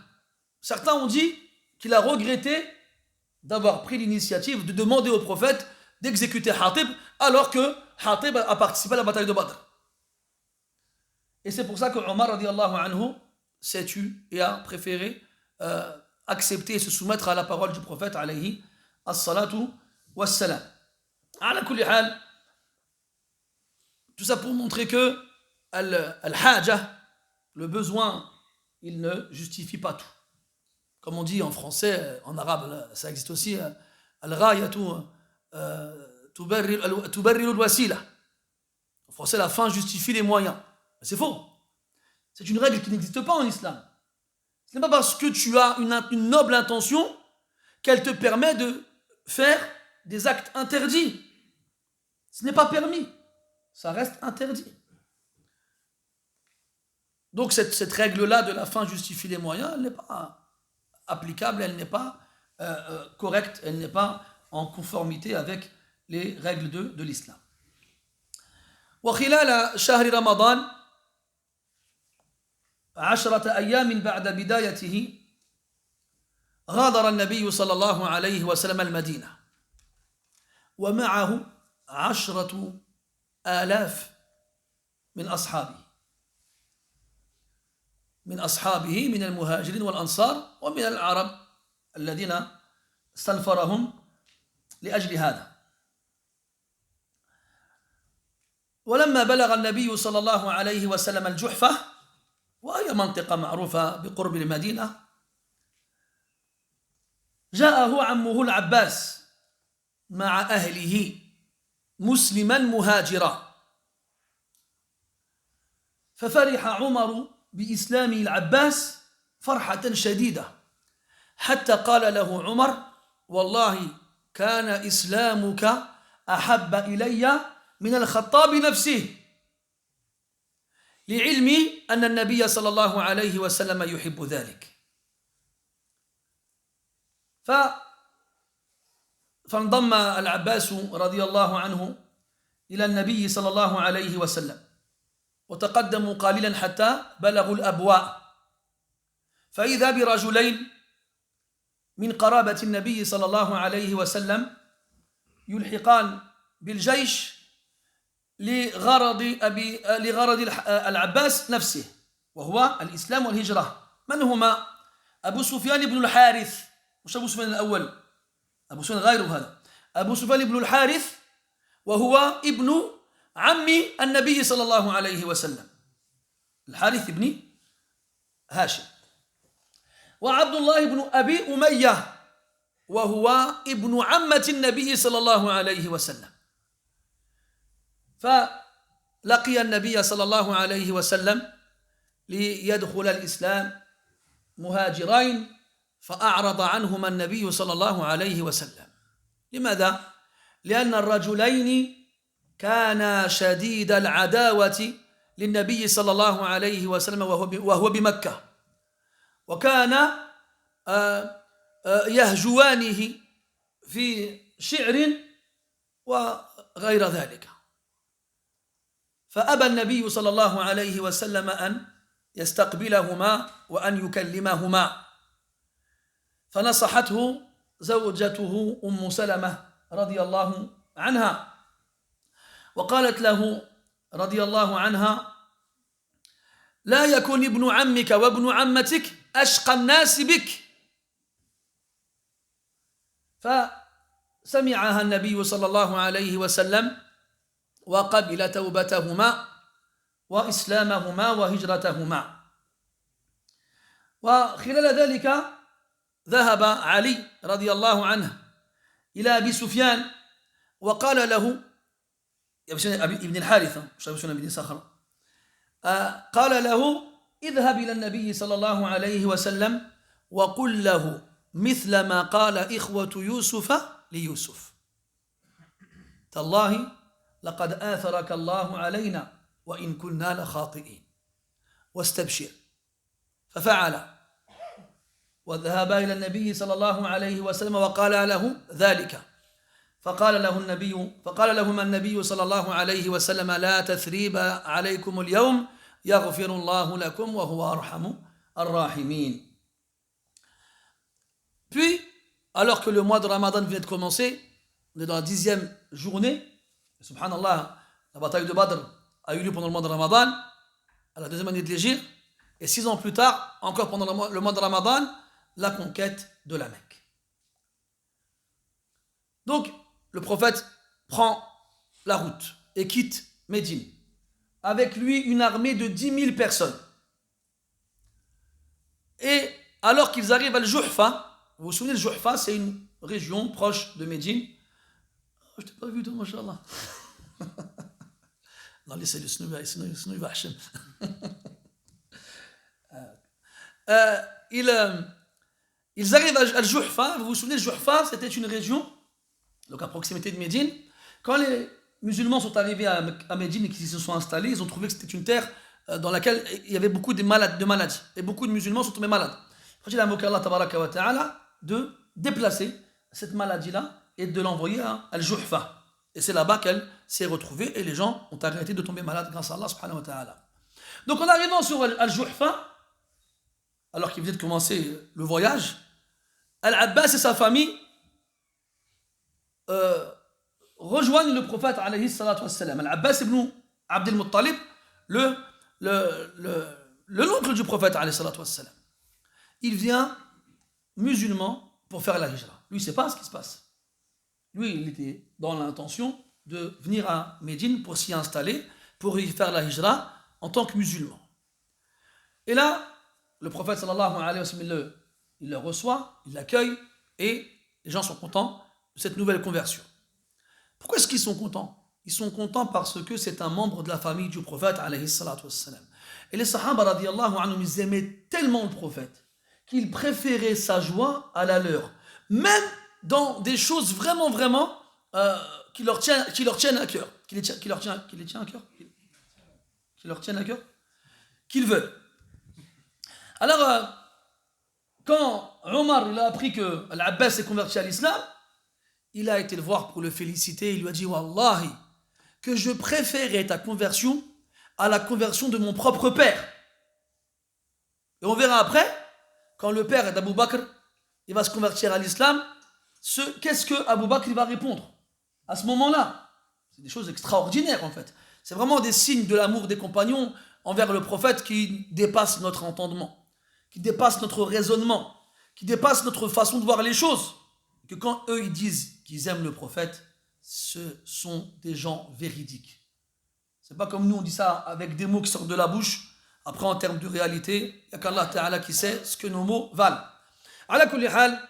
Certains ont dit qu'il a regretté d'avoir pris l'initiative de demander au prophète d'exécuter Hatib alors que Hatib a participé à la bataille de Badr. Et c'est pour ça que Omar radiyallahu anhu s'est tu et a préféré accepter et se soumettre à la parole du prophète alayhi as-salatu was-salam. Ala kulli hal, tout ça pour montrer que al-haja, le besoin, il ne justifie pas tout. Comme on dit en français, en arabe, ça existe aussi, al-ghayatu tubarriru al-wasila. En français, la fin justifie les moyens. C'est faux. C'est une règle qui n'existe pas en islam. Ce n'est pas parce que tu as une noble intention qu'elle te permet de faire des actes interdits. Ce n'est pas permis. Ça reste interdit. Donc cette règle-là de la fin justifie les moyens, elle n'est pas applicable, elle n'est pas correcte, elle n'est pas en conformité avec les règles de l'islam. وخلال شهر رمضان 10 أيام بعد بدايته غادر النبي صلى الله عليه وسلم المدينة ومعه 10 آلاف من أصحابه من المهاجرين والأنصار ومن العرب الذين استنفرهم لأجل هذا. ولما بلغ النبي صلى الله عليه وسلم الجحفة، وهي منطقة معروفة بقرب المدينة، جاءه عمه العباس مع أهله مسلما مهاجرا، ففرح عمر بإسلام العباس فرحة شديدة، حتى قال له عمر: والله كان إسلامك أحب إلي من الخطاب نفسه، لعلمي أن النبي صلى الله عليه وسلم يحب ذلك. فانضم العباس رضي الله عنه إلى النبي صلى الله عليه وسلم، وتقدموا قليلا حتى بلغوا الأبواء، فإذا برجلين من قرابة النبي صلى الله عليه وسلم يلحقان بالجيش لغرض العباس نفسه، وهو الإسلام والهجرة. من هما؟ أبو سفيان بن الحارث، مش أبو سفيان الأول، أبو سفيان غير هذا، أبو سفيان بن الحارث، وهو ابن عم النبي صلى الله عليه وسلم، الحارث بن هاشم. وعبد الله بن أبي أمية، وهو ابن عمة النبي صلى الله عليه وسلم. فلقي النبي صلى الله عليه وسلم ليدخل الإسلام مهاجرين، فأعرض عنهما النبي صلى الله عليه وسلم. لماذا؟ لأن الرجلين كانا شديد العداوة للنبي صلى الله عليه وسلم وهو بمكة، وكان يهجوانه في شعر وغير ذلك، فأبى النبي صلى الله عليه وسلم أن يستقبلهما وأن يكلمهما، فنصحته زوجته أم سلمة رضي الله عنها، وقالت له رضي الله عنها: لا يكن ابن عمك وابن عمتك أشقى الناس بك. فسمعها النبي صلى الله عليه وسلم وقبل توبتهما وإسلامهما وهجرتهما. وخلال ذلك ذهب علي رضي الله عنه إلى أبي سفيان وقال له، ابن الحارثة مش أبي سفيان بن صخر، قال له: اذهب إلى النبي صلى الله عليه وسلم وقل له مثل ما قال إخوة يوسف ليوسف: تالله لقد آثرك الله علينا وإن كنا لخاطئين، واستبشر. ففعل، وذهب إلى النبي صلى الله عليه وسلم وقال له ذلك، فقال لهما النبي صلى الله عليه وسلم: لا تثريب عليكم اليوم يغفر الله لكم وهو أرحم الراحمين. Puis, alors que le mois de Ramadan venait de commencer, on est dans la 10e journée, subhanallah, la bataille de Badr a eu lieu pendant le mois de Ramadan, à la 2e année de l'Hégire, et 6 ans plus tard, encore pendant le mois de Ramadan, la conquête de la Mecque. Donc, le prophète prend la route et quitte Médine. Avec lui, une armée de 10 000 personnes. Et alors qu'ils arrivent à Al-Juhfa, vous vous souvenez, le Juhfa, c'est une région proche de Médine. Oh, je t'ai pas vu, toi, mashallah. Non, laissez le sinon il va Hachem. Ils arrivent à Al-Juhfa. Vous vous souvenez, Al-Juhfa, c'était une région, donc à proximité de Médine. Quand les musulmans sont arrivés à Médine et qu'ils se sont installés, ils ont trouvé que c'était une terre dans laquelle il y avait beaucoup de maladies. Et beaucoup de musulmans sont tombés malades. Il a invoqué Allah tabaraka wa ta'ala de déplacer cette maladie-là et de l'envoyer à Al-Juhfa. Et c'est là-bas qu'elle s'est retrouvée et les gens ont arrêté de tomber malades grâce à Allah subhanahu wa ta'ala. Donc en arrivant sur Al-Juhfa, alors qu'il venait de commencer le voyage, Al-Abbas et sa famille rejoignent le prophète alayhi salatu wassalam. Al-Abbas ibn Abd al-Muttalib, l'oncle du prophète alayhi salatu wassalam. Il vient musulman pour faire la hijra. Lui, il ne sait pas ce qui se passe. Lui, il était dans l'intention de venir à Médine pour s'y installer, pour y faire la hijra en tant que musulman. Et là, le prophète sallallahu alayhi wa sallam, il le reçoit, il l'accueille, et les gens sont contents de cette nouvelle conversion. Pourquoi est-ce qu'ils sont contents? Ils sont contents parce que c'est un membre de la famille du prophète alayhi salatu wassalam. Et les sahaba radiyallahu anhum, ils aimaient tellement le prophète qu'ils préféraient sa joie à la leur. Même dans des choses vraiment, vraiment qui leur tiennent à cœur. Qui les tiennent à cœur? Qui leur tiennent à cœur? Qu'ils veulent. Alors, quand Omar il a appris que Al-Abbas s'est converti à l'islam, il a été le voir pour le féliciter. Il lui a dit, Wallahi, que je préférais ta conversion à la conversion de mon propre père. Et on verra après, quand le père d'Abou Bakr, il va se convertir à l'islam, qu'est-ce que Abou Bakr va répondre à ce moment-là? C'est des choses extraordinaires en fait. C'est vraiment des signes de l'amour des compagnons envers le prophète qui dépassent notre entendement, qui dépassent notre raisonnement, qui dépassent notre façon de voir les choses. Que quand eux ils disent qu'ils aiment le prophète, ce sont des gens véridiques. C'est pas comme nous on dit ça avec des mots qui sortent de la bouche. Après en termes de réalité, il n'y a qu'Allah Ta'ala qui sait ce que nos mots valent. Ala kulli hal,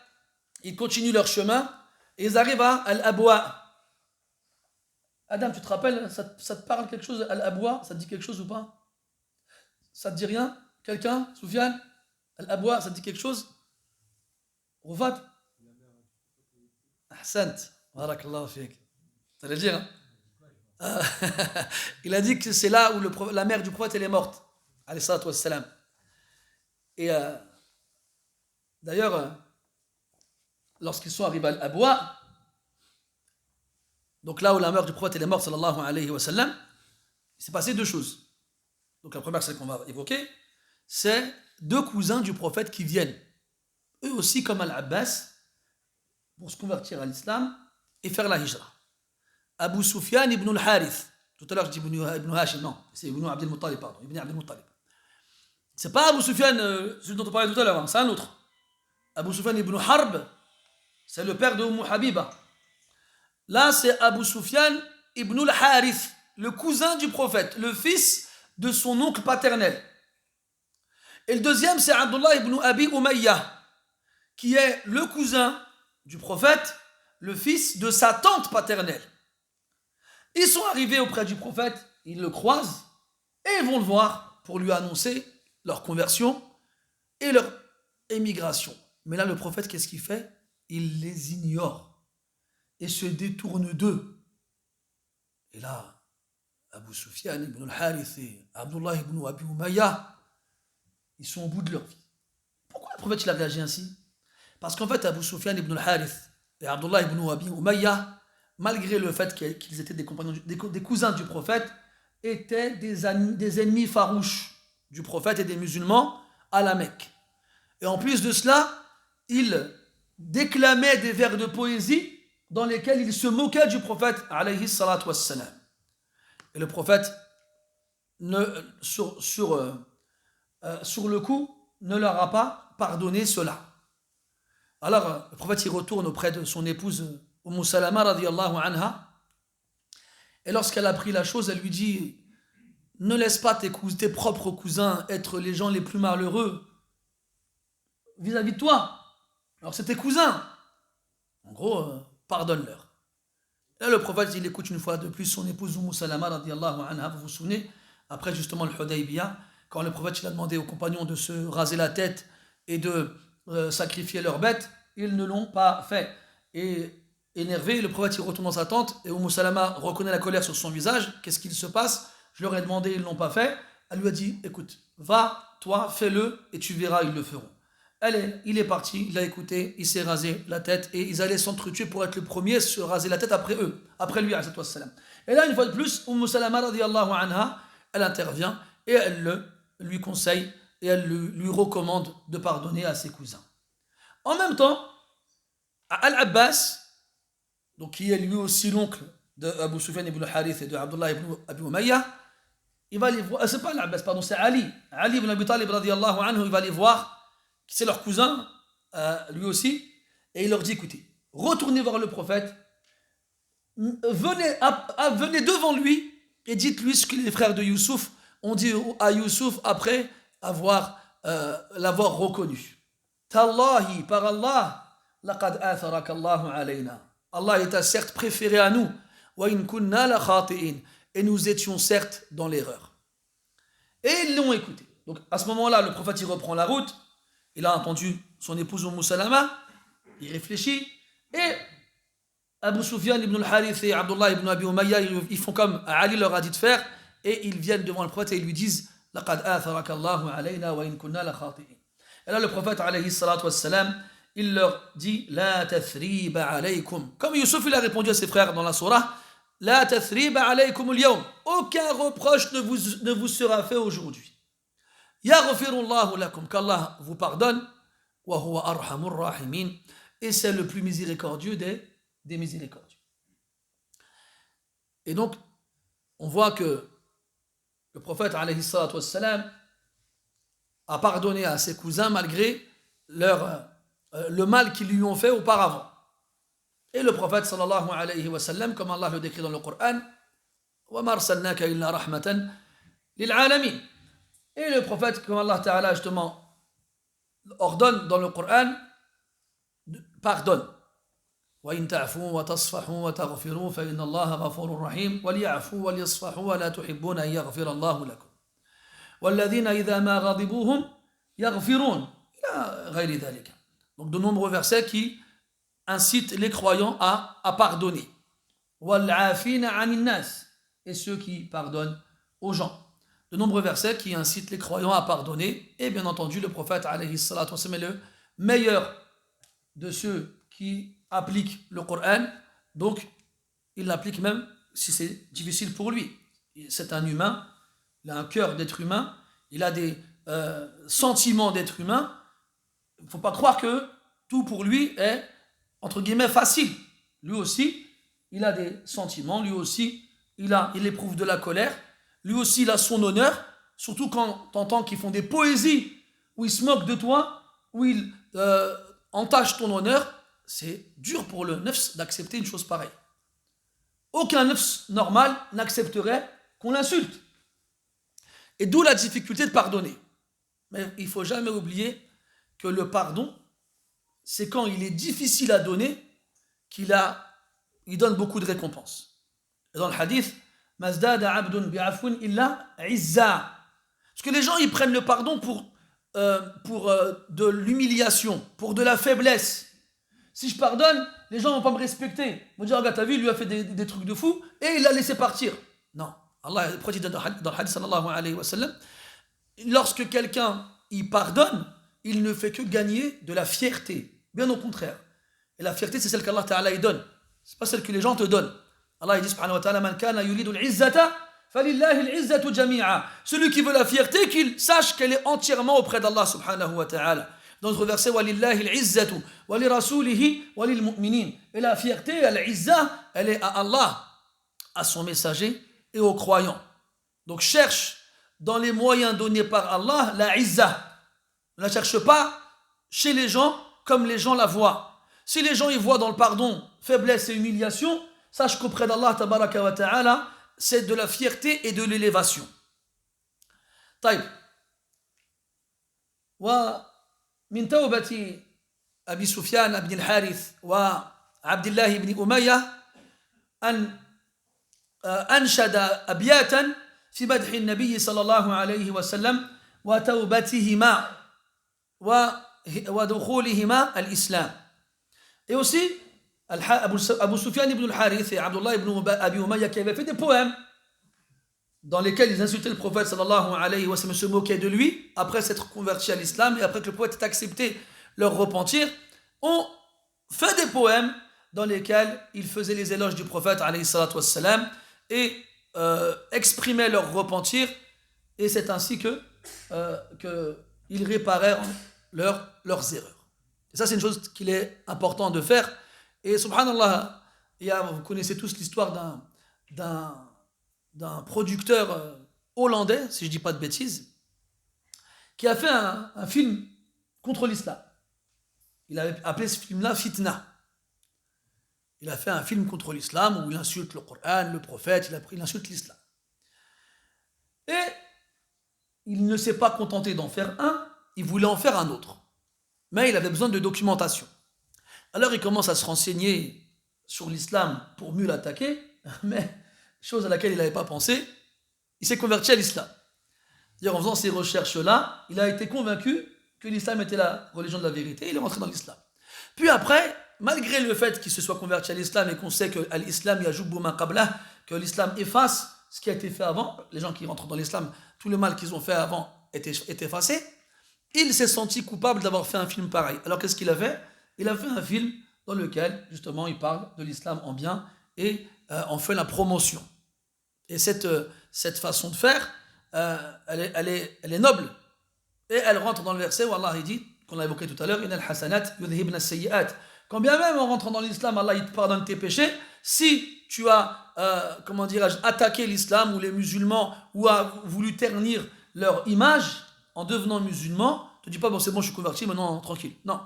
ils continuent leur chemin et ils arrivent à Al-Abwa. Adam, tu te rappelles, ça te parle quelque chose, Al-Abwa? Ça te dit quelque chose ou pas? Ça te dit rien? Quelqu'un? Soufiane? Al-Abwa, ça te dit quelque chose? Rufat? Ahsant. Barakallahu fik. Ça veut dire, hein? Il a dit que c'est là où la mère du prophète elle est morte. Alayhi salatu wassalam. Et d'ailleurs, lorsqu'ils sont arrivés à Al-Abwa, donc là où la mère du prophète elle est morte, sallallahu alayhi wa sallam, il s'est passé deux choses. Donc la première, celle qu'on va évoquer, c'est deux cousins du prophète qui viennent, eux aussi comme Al-Abbas, pour se convertir à l'islam et faire la hijra. Abu Sufyan ibn al-Harith. Tout à l'heure, je dis ibn Hashim, non, c'est ibn Abd al-Muttalib, pardon, ibn Abd al-Muttalib. C'est pas Abu Sufyan, celui dont on parlait tout à l'heure, hein, c'est un autre. Abu Sufyan ibn Harb, c'est le père de Umm Habiba. Là, c'est Abu Sufyan ibn al-Harith, le cousin du prophète, le fils de son oncle paternel. Et le deuxième, c'est Abdullah ibn Abi Umayya, qui est le cousin du prophète, le fils de sa tante paternelle. Ils sont arrivés auprès du prophète, ils le croisent, et ils vont le voir pour lui annoncer leur conversion et leur émigration. Mais là, le prophète, qu'est-ce qu'il fait? Il les ignore et se détourne d'eux. Et là, Abu Sufyan ibn al-Harith et Abdullah ibn Abi Umayya, ils sont au bout de leur vie. Pourquoi le prophète il a réagi ainsi? Parce qu'en fait, Abu Sufyan ibn al-Harith et Abdullah ibn Abi Umayya, malgré le fait qu'ils étaient des compagnons, des cousins du prophète, étaient des ennemis farouches du prophète et des musulmans à la Mecque. Et en plus de cela, ils déclamaient des vers de poésie dans lesquels ils se moquaient du prophète alayhi salatu wassalam. Et le prophète, sur le coup, ne leur a pas pardonné cela. Alors, le prophète, il retourne auprès de son épouse Umm Salama radiyallahu anha. Et lorsqu'elle a appris la chose, elle lui dit, ne laisse pas tes propres cousins être les gens les plus malheureux vis-à-vis de toi. Alors c'est tes cousins. En gros, pardonne-leur. Là, le prophète, il écoute une fois de plus son épouse Umm Salama radiyallahu anha. Vous vous souvenez, après justement le Hudaybiyah, quand le prophète il a demandé aux compagnons de se raser la tête et de sacrifier leurs bêtes, ils ne l'ont pas fait. Et énervé, le prophète il retourne dans sa tente et Umm Salama reconnaît la colère sur son visage. Qu'est-ce qu'il se passe? Je leur ai demandé, ils ne l'ont pas fait. Elle lui a dit, écoute, va, toi, fais-le et tu verras, ils le feront. Il est parti, il a écouté, il s'est rasé la tête et ils allaient s'entretuer pour être le premier à se raser la tête après eux, après lui, alayhi wassalam. Et là, une fois de plus, Umm Salama radiyallahu anha, elle intervient et elle lui conseille et elle lui recommande de pardonner à ses cousins. En même temps, Al-Abbas, donc qui est lui aussi l'oncle de Abu Sufyan ibn Harith et de Abdullah ibn Abi Umayya, il va les voir, c'est pas l'Abbas, pardon, c'est Ali. Ali ibn Abi Talib radiyallahu anhu, il va les voir, c'est leur cousin, lui aussi, et il leur dit, écoutez, retournez voir le prophète, venez devant lui et dites-lui ce que les frères de Youssouf ont dit à Youssouf après l'avoir reconnu. Tallahi, par Allah, laqad atharaka Allahu alayna. Allah est certes préféré à nous. Wa in kunna la khati'in. Et nous étions certes dans l'erreur. Et ils l'ont écouté. Donc à ce moment-là, le prophète il reprend la route. Il a entendu son épouse Salama. Il réfléchit. Et Abu Sufyan ibn al-Harith et Abdullah ibn Abi Umayya, ils font comme Ali leur a dit de faire. Et ils viennent devant le prophète et ils lui disent laqad atharaka Allahu alayna wa in kunna la khati'in. Et là, le prophète, alayhi salatu wassalam, il leur dit la tathriba alaykum. Comme Youssouf, il a répondu à ses frères dans la surah, la tathriba alaykum al-yawm. Aucun reproche ne vous sera fait aujourd'hui. Yaghfirullahu lakum, qu'Allah vous pardonne, wa huwa arhamur rahimin. Et c'est le plus miséricordieux des miséricordieux. Et donc, on voit que le prophète, alayhi salatu wassalam, a pardonné à ses cousins malgré le mal qu'ils lui ont fait auparavant. Et le prophète sallallahu alayhi wa sallam, comme Allah le décrit dans le Coran, وَمَا أَرْسَلْنَاكَ إِلَّا رَحْمَةً لِلْعَالَمِينَ. Et le prophète, comme Allah Ta'ala justement ordonne dans le Coran, pardonne. وَإِن تَعْفُوا وَتَصْفَحُوا وَتَغْفِرُوا فَإِنَّ اللَّهَ غَفُورٌ رَحِيمٌ وَلْيَعْفُوا وَلْيَصْفَحُوا وَلَا تُحِبُّونَ أَن يَغْفِرَ اللَّهُ لَكُمْ وَالَّذِينَ إِذَا مَا غَضِبُوهُمْ يَغْفِرُونَ إِلَى غَيْرِ ذَلِكَ. Donc de nombreux versets qui incitent les croyants à pardonner. وَالْعَافِينَ عَنِ النَّاسِ. Et ceux qui pardonnent aux gens. De nombreux versets qui incitent les croyants à pardonner. Et bien entendu, le prophète alayhi salatu wa sallam est le meilleur de ceux qui appliquent le Coran. Donc, il l'applique même si c'est difficile pour lui. C'est un humain, il a un cœur d'être humain, il a des sentiments d'être humain. Il ne faut pas croire que tout pour lui est, entre guillemets, facile. Lui aussi, il a des sentiments, lui aussi, il éprouve de la colère, lui aussi, il a son honneur, surtout quand tu entends qu'ils font des poésies où ils se moquent de toi, où ils entachent ton honneur. C'est dur pour le nefs d'accepter une chose pareille. Aucun nefs normal n'accepterait qu'on l'insulte. Et d'où la difficulté de pardonner. Mais il ne faut jamais oublier que le pardon, c'est quand il est difficile à donner qu'il donne beaucoup de récompenses. Et dans le hadith, Mazdada abdun bi'afwin illa izza. Parce que les gens, ils prennent le pardon pour de l'humiliation, pour de la faiblesse. Si je pardonne, les gens ne vont pas me respecter. Ils vont dire, regarde, ta vie, il lui a fait des trucs de fou et il l'a laissé partir. Non. Allah dit dans le hadith sallallahu alayhi wa sallam, lorsque quelqu'un il pardonne, il ne fait que gagner de la fierté. Bien au contraire. Et la fierté, c'est celle qu'Allah Ta'ala il donne. Ce n'est pas celle que les gens te donnent. Allah il dit subhanahu wa ta'ala, man kana yulidu al-izzata falillahi al-izzatu jami'a. Celui qui veut la fierté, qu'il sache qu'elle est entièrement auprès d'Allah subhanahu wa ta'ala. Dans notre verset, walillahi al-izzatu wa li rasulihi wa lil mu'minin. Et la fierté, l'izza, elle est à Allah, à son messager et aux croyants. Donc cherche dans les moyens donnés par Allah la izza. Ne la cherche pas chez les gens comme les gens la voient. Si les gens y voient dans le pardon faiblesse et humiliation, sache qu'auprès d'Allah tabaraka wa ta'ala, c'est de la fierté et de l'élévation. طيب. ومن توبة أبي سفيان بن الحارث وعبد الله بن أمية أن أنشد أبياتا في مدح النبي صلى الله عليه وسلم وتوبتهما ودخولهما الإسلام. Et aussi Abu Sufyan ibn al-Harith et Abdullah ibn Abi Umayya qui avaient fait des poèmes dans lesquels ils insultaient le prophète sallallahu alayhi wa sallam, se moquaient de lui après s'être convertis à l'islam et après que le prophète ait accepté leur repentir, ont fait des poèmes dans lesquels ils faisaient les éloges du prophète alayhi salatu wassalam et exprimaient leur repentir, et c'est ainsi qu'ils réparèrent leurs erreurs. Et ça, c'est une chose qu'il est important de faire. Et subhanallah, vous connaissez tous l'histoire d'un producteur hollandais, si je ne dis pas de bêtises, qui a fait un film contre l'islam. Il avait appelé ce film-là Fitna. Il a fait un film contre l'islam où il insulte le Coran, le prophète, il insulte l'islam. Et il ne s'est pas contenté d'en faire un, il voulait en faire un autre. Mais il avait besoin de documentation. Alors il commence à se renseigner sur l'islam pour mieux l'attaquer, mais chose à laquelle il n'avait pas pensé, il s'est converti à l'islam. C'est-à-dire en faisant ces recherches-là, il a été convaincu que l'islam était la religion de la vérité, il est rentré dans l'islam. Puis après, malgré le fait qu'il se soit converti à l'islam et qu'on sait que l'islam yajubbu ma qablah, que l'islam efface ce qui a été fait avant, les gens qui rentrent dans l'islam, tout le mal qu'ils ont fait avant est effacé, il s'est senti coupable d'avoir fait un film pareil. Alors qu'est-ce qu'il a fait? Il a fait un film dans lequel justement il parle de l'islam en bien et en fait la promotion. Et cette façon de faire, elle est noble. Et elle rentre dans le verset où Allah dit, qu'on a évoqué tout à l'heure, Innal hasanat yudhibna sayyi'at. Quand bien même en rentrant dans l'islam, Allah il te pardonne tes péchés, si tu as, attaqué l'islam ou les musulmans ou a voulu ternir leur image en devenant musulman, ne te dis pas, bon c'est bon, je suis converti, maintenant tranquille. Non.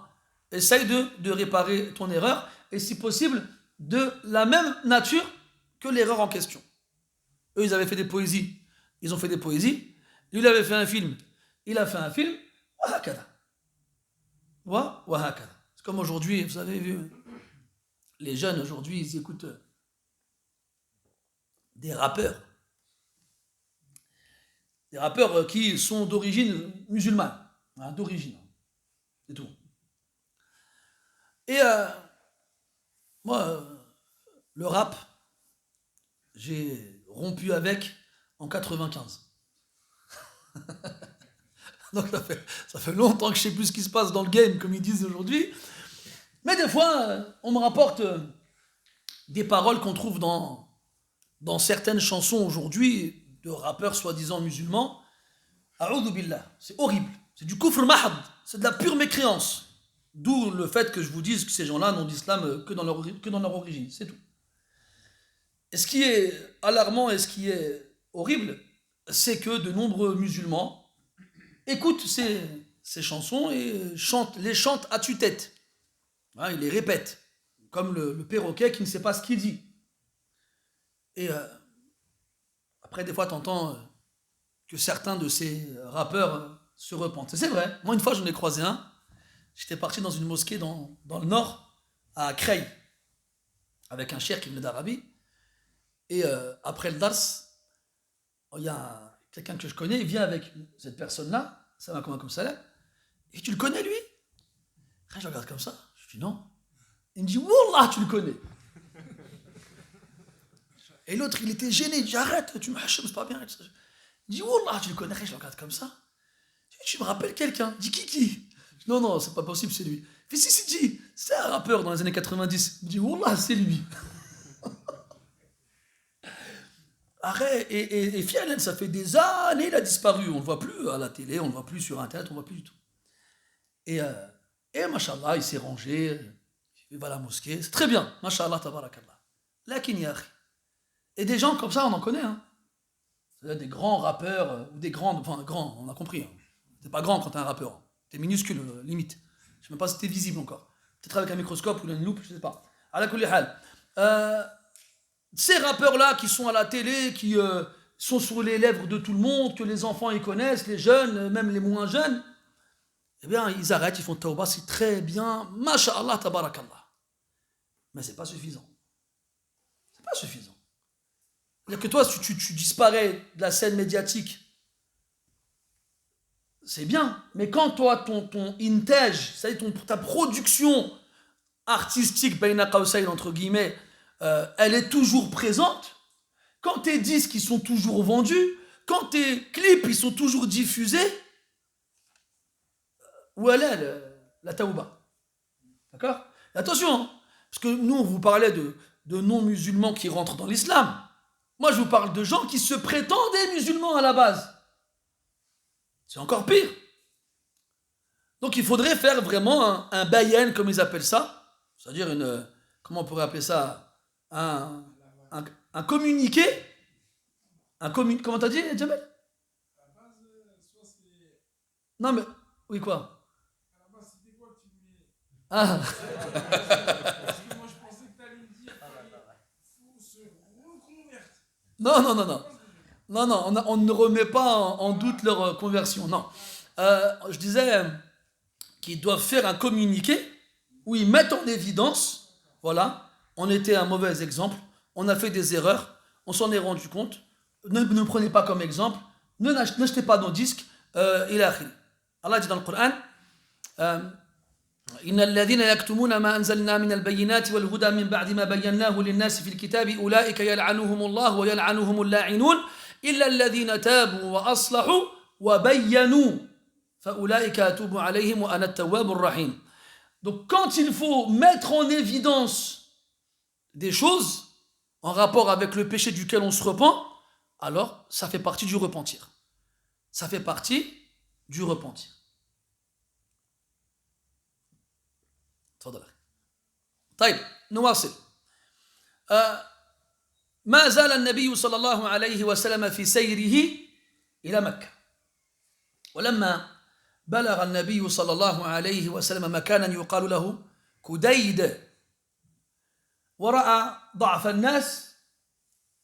Essaye de réparer ton erreur et si possible, de la même nature que l'erreur en question. Eux, ils avaient fait des poésies, ils ont fait des poésies. Lui, il avait fait un film, il a fait un film. Wahakada. Wahakada. C'est comme aujourd'hui, vous avez vu, les jeunes aujourd'hui, ils écoutent des rappeurs. Des rappeurs qui sont d'origine musulmane. Hein, d'origine. C'est tout. Et moi, le rap, j'ai rompu avec en 95. Donc ça fait longtemps que je ne sais plus ce qui se passe dans le game, comme ils disent aujourd'hui. Mais des fois, on me rapporte des paroles qu'on trouve dans certaines chansons aujourd'hui de rappeurs soi-disant musulmans. A'udhu billah, c'est horrible. C'est du kufr mahad, c'est de la pure mécréance. D'où le fait que je vous dise que ces gens-là n'ont d'islam que dans leur origine, c'est tout. Et ce qui est alarmant et ce qui est horrible, c'est que de nombreux musulmans écoutent ces chansons et les chantent à tue-tête. Hein, ils les répètent, comme le perroquet qui ne sait pas ce qu'il dit. Et après, des fois, tu entends que certains de ces rappeurs se repentent. Et c'est vrai, moi une fois j'en ai croisé un, j'étais parti dans une mosquée dans le nord, à Creil, avec un cheikh qui venait d'Arabie, et après le dars, il y a quelqu'un que je connais, il vient avec cette personne-là, ça va comme ça là, et tu le connais lui? Je regarde comme ça, je dis non. Il me dit, Wallah, tu le connais. Et l'autre, il était gêné, il dit, arrête, tu m'achètes, c'est pas bien. Il dit, Wallah, tu le connais, je le regarde comme ça. Tu me rappelles quelqu'un? Il dit, qui? Non, c'est pas possible, c'est lui. Il fait, si, c'est un rappeur dans les années 90. Il me dit, Wallah, c'est lui. Arrête, et Fialen, ça fait des années, il a disparu. On ne le voit plus à la télé, on ne le voit plus sur Internet, on ne le voit plus du tout. Et machallah, il s'est rangé, il va à la mosquée. C'est très bien, machallah, tabarakallah. Lakin yakhi. Et des gens comme ça, on en connaît. Hein. C'est-à-dire des grands rappeurs, ou des grands, on a compris. Hein. T'es pas grand quand t'es un rappeur. Hein. T'es minuscule, limite. Je sais même pas si t'es visible encore. Peut-être avec un microscope ou une loupe, je sais pas. Ala kulli hal. Ces rappeurs-là qui sont à la télé, qui sont sur les lèvres de tout le monde, que les enfants ils connaissent, les jeunes, même les moins jeunes, eh bien, ils arrêtent, ils font tawbah, c'est très bien. Masha'Allah, tabarakallah. Mais c'est pas suffisant. C'est pas suffisant. C'est-à-dire que toi, si tu disparais de la scène médiatique, c'est bien. Mais quand toi, ton intaj, c'est-à-dire ta production artistique, bayna qawsayn, entre guillemets, elle est toujours présente, quand tes disques ils sont toujours vendus, quand tes clips ils sont toujours diffusés, où elle est la taouba? D'accord? Et attention, hein, parce que nous on vous parlait de non-musulmans qui rentrent dans l'islam. Moi je vous parle de gens qui se prétendaient musulmans à la base. C'est encore pire. Donc il faudrait faire vraiment un bayan, comme ils appellent ça, c'est-à-dire comment on pourrait appeler ça, un, un communiqué, comment t'as dit, Jamel? Non mais, oui quoi? Ah. Non, non, non, non. Non, non, on ne remet pas en doute leur conversion, non. Je disais qu'ils doivent faire un communiqué où ils mettent en évidence, voilà, on était un mauvais exemple, on a fait des erreurs, on s'en est rendu compte, ne prenez pas comme exemple, n'achetez pas nos disques, il a Allah dit dans le Coran, euh, إن الذين يكتمون ما أنزلنا من البينات والهدى من بعد ما بيناه للناس في الكتاب أولئك يلعنهم الله ويلعنهم اللاعنون إلا الذين تابوا وأصلحوا وبينوا فأولئك أتوب عليهم وأنا التواب الرحيم. Donc quand il faut mettre en évidence des choses en rapport avec le péché duquel on se repent, alors ça fait partie du repentir. Ça fait partie du repentir. تفضل أخي. طيب نواصل. ما زال النبي صلى الله عليه وسلم في سيره إلى مكة، ولما بلغ النبي صلى الله عليه وسلم مكانا يقال له كديد، ورأى ضعف الناس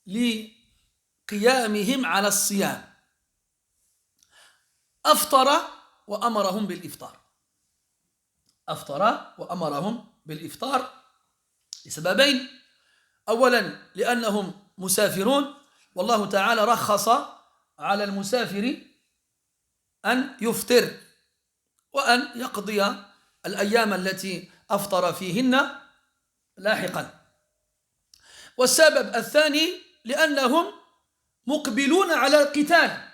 لقيامهم على الصيام، أفطر وأمرهم بالإفطار. أفطر وأمرهم بالإفطار لسببين: أولا لأنهم مسافرون، والله تعالى رخص على المسافر أن يفطر وأن يقضي الأيام التي أفطر فيهن لاحقا. والسبب الثاني لأنهم مقبلون على القتال،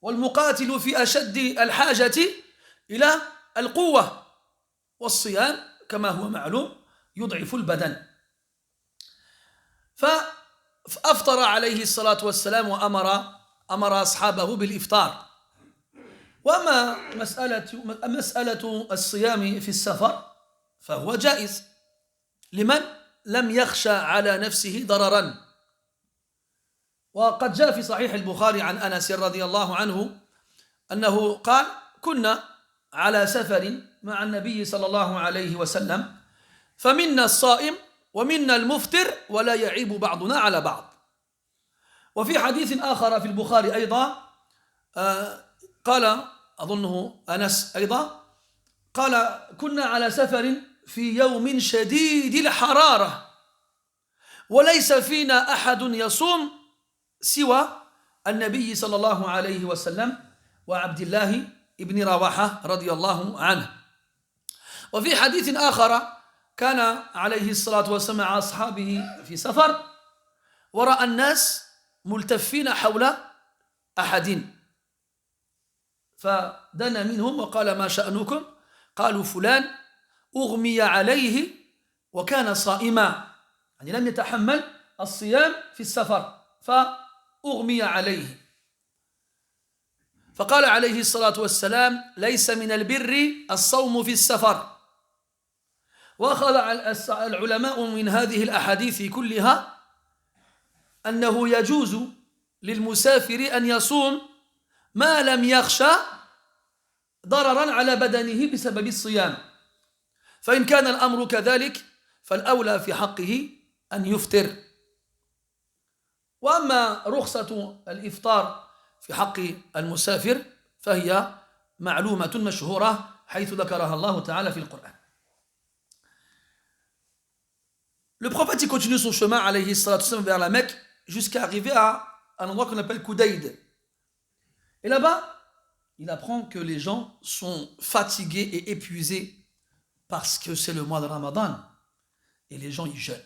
والمقاتل في أشد الحاجة إلى القوة، والصيام كما هو معلوم يضعف البدن. فأفطر عليه الصلاة والسلام وأمر أصحابه بالإفطار. وما مسألة الصيام في السفر فهو جائز لمن لم يخشى على نفسه ضررا. وقد جاء في صحيح البخاري عن أنس رضي الله عنه أنه قال: كنا على سفر مع النبي صلى الله عليه وسلم فمنا الصائم ومنا المفطر ولا يعيب بعضنا على بعض. وفي حديث آخر في البخاري أيضا قال أظنه أنس أيضا قال: كنا على سفر في يوم شديد الحرارة وليس فينا أحد يصوم سوى النبي صلى الله عليه وسلم وعبد الله ابن رواحة رضي الله عنه. وفي حديث آخر كان عليه الصلاة والسلام مع أصحابه في سفر ورأى الناس ملتفين حول أحد فدنا منهم وقال: ما شأنكم؟ قالوا: فلان أغمي عليه وكان صائما، يعني لم يتحمل الصيام في السفر فأغمي عليه. فقال عليه الصلاة والسلام: ليس من البر الصوم في السفر. وأخذ العلماء من هذه الأحاديث كلها أنه يجوز للمسافر أن يصوم ما لم يخشى ضررا على بدنه بسبب الصيام، فإن كان الأمر كذلك فالأولى في حقه أن يفطر. وأما رخصة الإفطار في حق المسافر فهي معلومة مشهورة حيث ذكرها الله تعالى في القرآن. Le prophète il continue son chemin alayhi salatu wassalam vers la Mecque jusqu'à arriver à un endroit qu'on appelle Kudayd. Et là-bas, il apprend que les gens sont fatigués et épuisés parce que c'est le mois de Ramadan et les gens y jeûnent.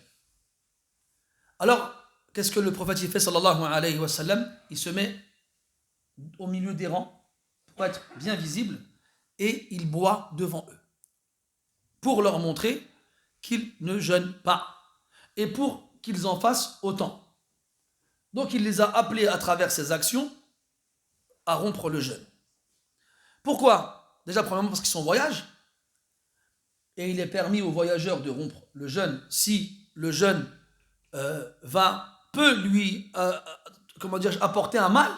Alors, qu'est-ce que le prophète il fait sallallahu alayhi wa sallam? Il se met au milieu des rangs pour être bien visible et il boit devant eux pour leur montrer qu'ils ne jeûnent pas et pour qu'ils en fassent autant. Donc il les a appelés à travers ses actions à rompre le jeûne. Pourquoi? Déjà premièrement parce qu'ils sont en voyage et il est permis aux voyageurs de rompre le jeûne si le jeûne peut lui apporter un mal,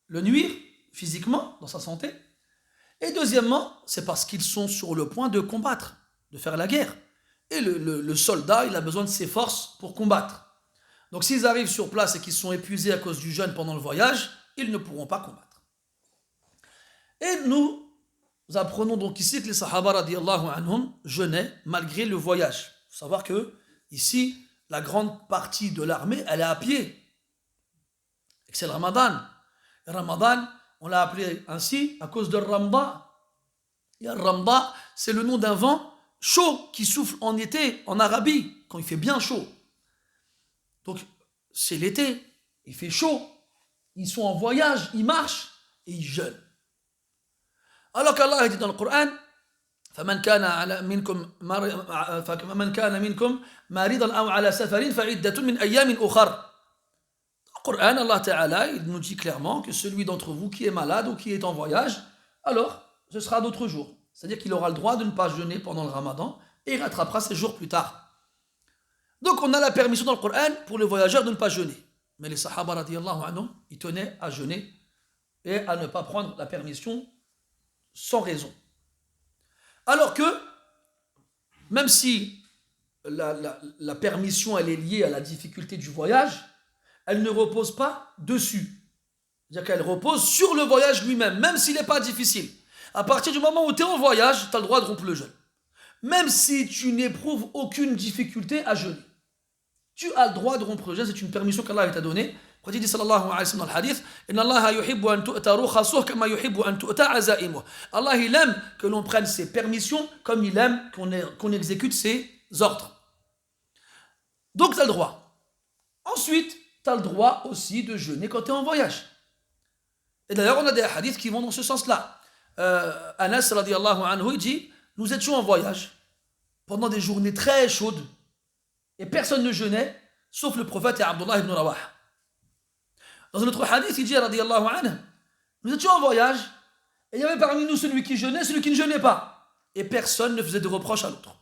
le nuire physiquement dans sa santé. Et deuxièmement, c'est parce qu'ils sont sur le point de combattre, de faire la guerre. Et le soldat, il a besoin de ses forces pour combattre. Donc s'ils arrivent sur place et qu'ils sont épuisés à cause du jeûne pendant le voyage, ils ne pourront pas combattre. Et nous apprenons donc ici que les Sahaba radiyallahu anhum jeûnaient malgré le voyage. Il faut savoir que ici, la grande partie de l'armée, elle est à pied. Et que c'est le Ramadan. Le Ramadan, on l'a appelé ainsi à cause de Ramda. Et Ramda, c'est le nom d'un vent chaud qui souffle en été en Arabie, quand il fait bien chaud. Donc, c'est l'été, il fait chaud, ils sont en voyage, ils marchent et ils jeûnent. Alors qu'Allah dit dans le Coran, فمن كان منكم مريضا أو على سفر فعدة من أيام أخر. Dans le Coran, Allah Ta'ala, il nous dit clairement que celui d'entre vous qui est malade ou qui est en voyage, alors ce sera d'autres jours. C'est-à-dire qu'il aura le droit de ne pas jeûner pendant le Ramadan et il rattrapera ses jours plus tard. Donc on a la permission dans le Coran pour les voyageurs de ne pas jeûner. Mais les Sahaba radiyallahu anhum, ils tenaient à jeûner et à ne pas prendre la permission sans raison. Alors que, même si la permission elle est liée à la difficulté du voyage, elle ne repose pas dessus. C'est-à-dire qu'elle repose sur le voyage lui-même, même s'il n'est pas difficile. À partir du moment où tu es en voyage, tu as le droit de rompre le jeûne. Même si tu n'éprouves aucune difficulté à jeûner. Tu as le droit de rompre le jeûne, c'est une permission qu'Allah t'a donnée. Quand il dit sallallahu alayhi wa sallam dans le hadith, Inna Allah yuhibbu an tu'ta rukhasuh kama yuhibbu an tu'ta azaimuh. Allah il aime que l'on prenne ses permissions comme il aime qu'on exécute ses ordres. Donc tu as le droit. Ensuite, tu as le droit aussi de jeûner quand tu es en voyage. Et d'ailleurs, on a des hadiths qui vont dans ce sens-là. Anas radiyallahu anhu, il dit, nous étions en voyage pendant des journées très chaudes et personne ne jeûnait sauf le prophète et Abdullah ibn Rawah. Dans un autre hadith, il dit radiyallahu anhu, nous étions en voyage et il y avait parmi nous celui qui jeûnait, celui qui ne jeûnait pas. Et personne ne faisait de reproche à l'autre.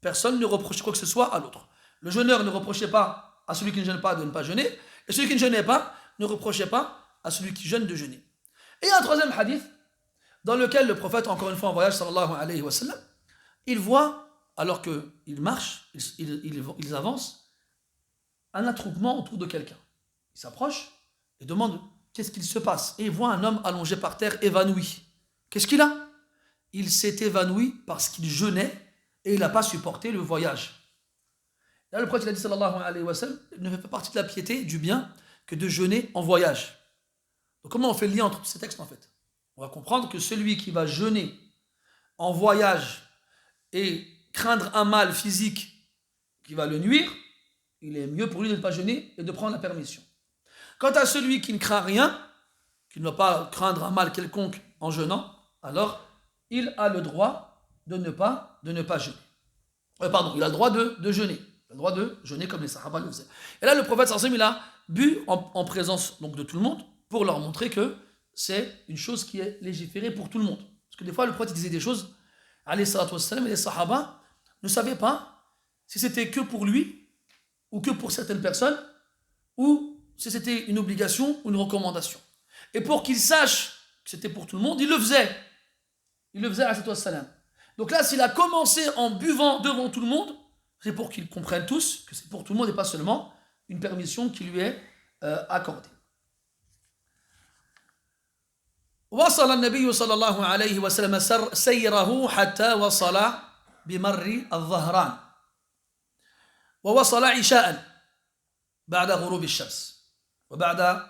Personne ne reprochait quoi que ce soit à l'autre. Le jeûneur ne reprochait pas à celui qui ne jeûne pas de ne pas jeûner, et celui qui ne jeûnait pas ne reprochait pas à celui qui jeûne de jeûner. Et il y a un troisième hadith dans lequel le prophète, encore une fois en voyage, sallallahu alayhi wa sallam, il voit, alors qu'ils marchent, ils avancent, un attroupement autour de quelqu'un. Il s'approche et demande qu'est-ce qu'il se passe. Et il voit un homme allongé par terre, évanoui. Qu'est-ce qu'il a? Il s'est évanoui parce qu'il jeûnait et il n'a pas supporté le voyage. Là, le prophète a dit, sallallahu alayhi wa sallam, il ne fait pas partie de la piété, du bien, que de jeûner en voyage. Donc comment on fait le lien entre tous ces textes en fait? On va comprendre que celui qui va jeûner en voyage et craindre un mal physique qui va le nuire, il est mieux pour lui de ne pas jeûner et de prendre la permission. Quant à celui qui ne craint rien, qui ne va pas craindre un mal quelconque en jeûnant, alors il a le droit de ne pas jeûner. Il a le droit de jeûner. Il a le droit de jeûner comme les Sahaba le faisaient. Et là, le prophète sallallahu alayhi wa sallam, il a bu en présence donc, de tout le monde pour leur montrer que c'est une chose qui est légiférée pour tout le monde. Parce que des fois, le prophète disait des choses, alayhi salatu wassalam, et les Sahaba ne savaient pas si c'était que pour lui ou que pour certaines personnes ou si c'était une obligation ou une recommandation. Et pour qu'ils sachent que c'était pour tout le monde, il le faisait. Il le faisait, alayhi salatu wassalam. Donc là, s'il a commencé en buvant devant tout le monde, c'est pour qu'ils comprennent tous que c'est pour tout le monde et pas seulement une permission qui lui est accordée. وصل النبي صلى الله عليه وسلم سيره حتى وصل بمر الظهران ووصل عشاء بعد غروب الشمس وبعد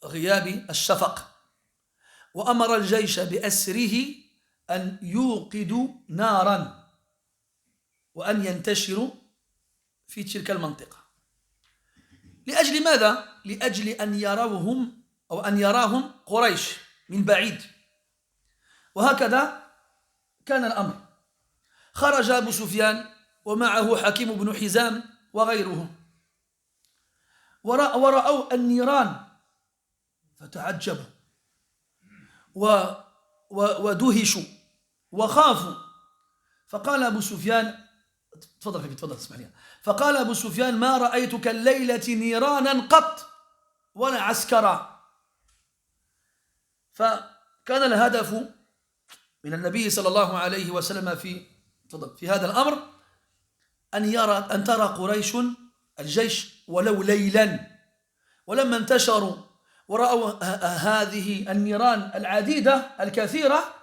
غياب الشفق وأمر الجيش بأسره أن يوقدوا نارا وأن ينتشروا في تلك المنطقة. لأجل ماذا؟ لأجل أن يراهم قريش من بعيد. وهكذا كان الأمر. خرج أبو سفيان ومعه حكيم بن حزام وغيره ورأوا النيران فتعجبوا ودهشوا وخافوا فقال أبو سفيان تفضل خفيف تفضل اسمح لي. فقال أبو سفيان ما رأيت كالليلة نيرانا قط ولا عسكرا. فكان الهدف من النبي صلى الله عليه وسلم في هذا الأمر أن ترى قريش الجيش ولو ليلا. ولما انتشروا ورأوا هذه النيران العديدة الكثيرة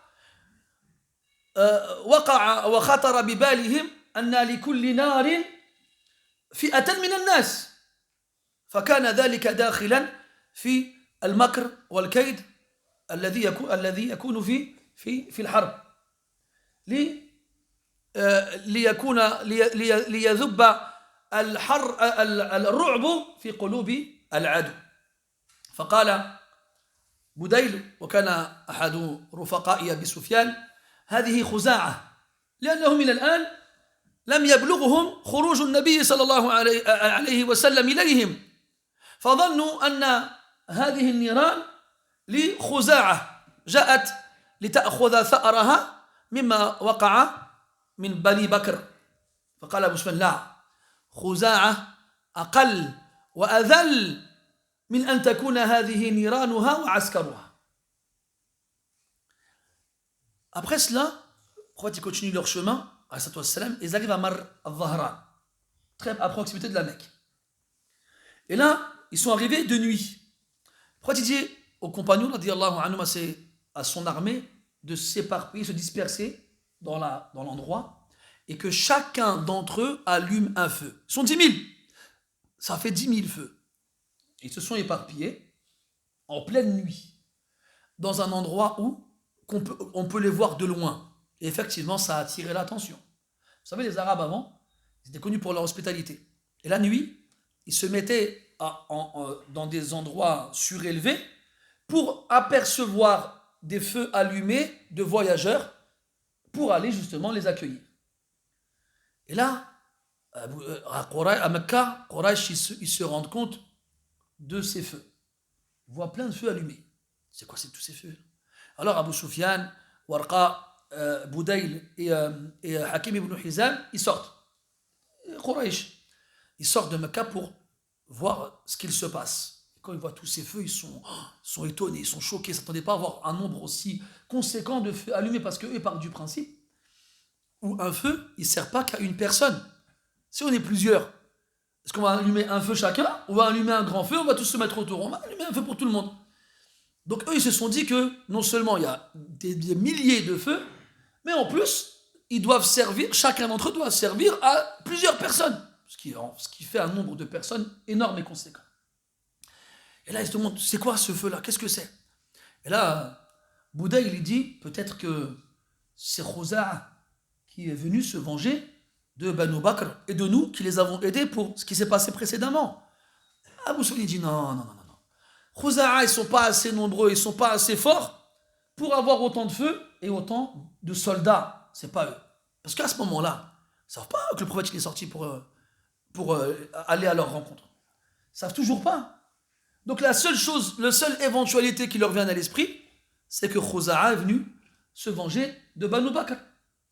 وقع وخطر ببالهم أن لكل نار فئة من الناس، فكان ذلك داخلا في المكر والكيد الذي يكون في الحرب ليذب الرعب في قلوب العدو. فقال بديل وكان أحد رفقاء أبي سفيان هذه خزاعة، لأنهم إلى الآن لم يبلغهم خروج النبي صلى الله عليه وسلم إليهم، فظنوا أن هذه النيران لخزاعة جاءت لتأخذ ثأرها مما وقع من بني بكر. فقال أبو سفيان لا، خزاعة أقل وأذل من أن تكون هذه نيرانها وعسكرها. Après cela, ils continuent leur chemin, ils arrivent à Mar al-Dhahran, très à proximité de la Mecque. Et là, ils sont arrivés de nuit. Il dit aux compagnons, à son armée, de s'éparpiller, se disperser dans l'endroit, et que chacun d'entre eux allume un feu. Ils sont 10 000. Ça fait 10 000 feux. Ils se sont éparpillés en pleine nuit, dans un endroit où on peut les voir de loin. Et effectivement, ça a attiré l'attention. Vous savez, les Arabes avant, ils étaient connus pour leur hospitalité. Et la nuit, ils se mettaient dans des endroits surélevés pour apercevoir des feux allumés de voyageurs pour aller justement les accueillir. Et là, à Mecca, Quraysh, ils se rendent compte de ces feux. Ils voient plein de feux allumés. C'est quoi tous ces feux? Alors Abu Sufyan, Warqa, Budayl et Hakim ibn Hizam, ils sortent. Quraysh, ils sortent de Mecca pour voir ce qu'il se passe. Et quand ils voient tous ces feux, ils sont étonnés, ils sont choqués. Ils ne s'attendaient pas à voir un nombre aussi conséquent de feux allumés, parce qu'eux partent du principe où un feu, il ne sert pas qu'à une personne. Si on est plusieurs, est-ce qu'on va allumer un feu chacun? On va allumer un grand feu, on va tous se mettre autour, on va allumer un feu pour tout le monde. Donc eux, ils se sont dit que non seulement il y a des milliers de feux, mais en plus, ils doivent servir, chacun d'entre eux doit servir à plusieurs personnes, ce qui fait un nombre de personnes énorme et conséquent. Et là, ils se demandent, c'est quoi ce feu-là? Qu'est-ce que c'est? Et là, Bouddha, il dit, peut-être que c'est Khuza'a qui est venu se venger de Banu Bakr et de nous qui les avons aidés pour ce qui s'est passé précédemment. Abu Sufyan dit non. Khuza'a, ils ne sont pas assez nombreux, ils ne sont pas assez forts pour avoir autant de feu et autant de soldats. Ce n'est pas eux. Parce qu'à ce moment-là, ils ne savent pas que le prophète est sorti pour aller à leur rencontre. Ils ne savent toujours pas. Donc la seule éventualité qui leur vient à l'esprit, c'est que Khuza'a est venu se venger de Banu Bakr.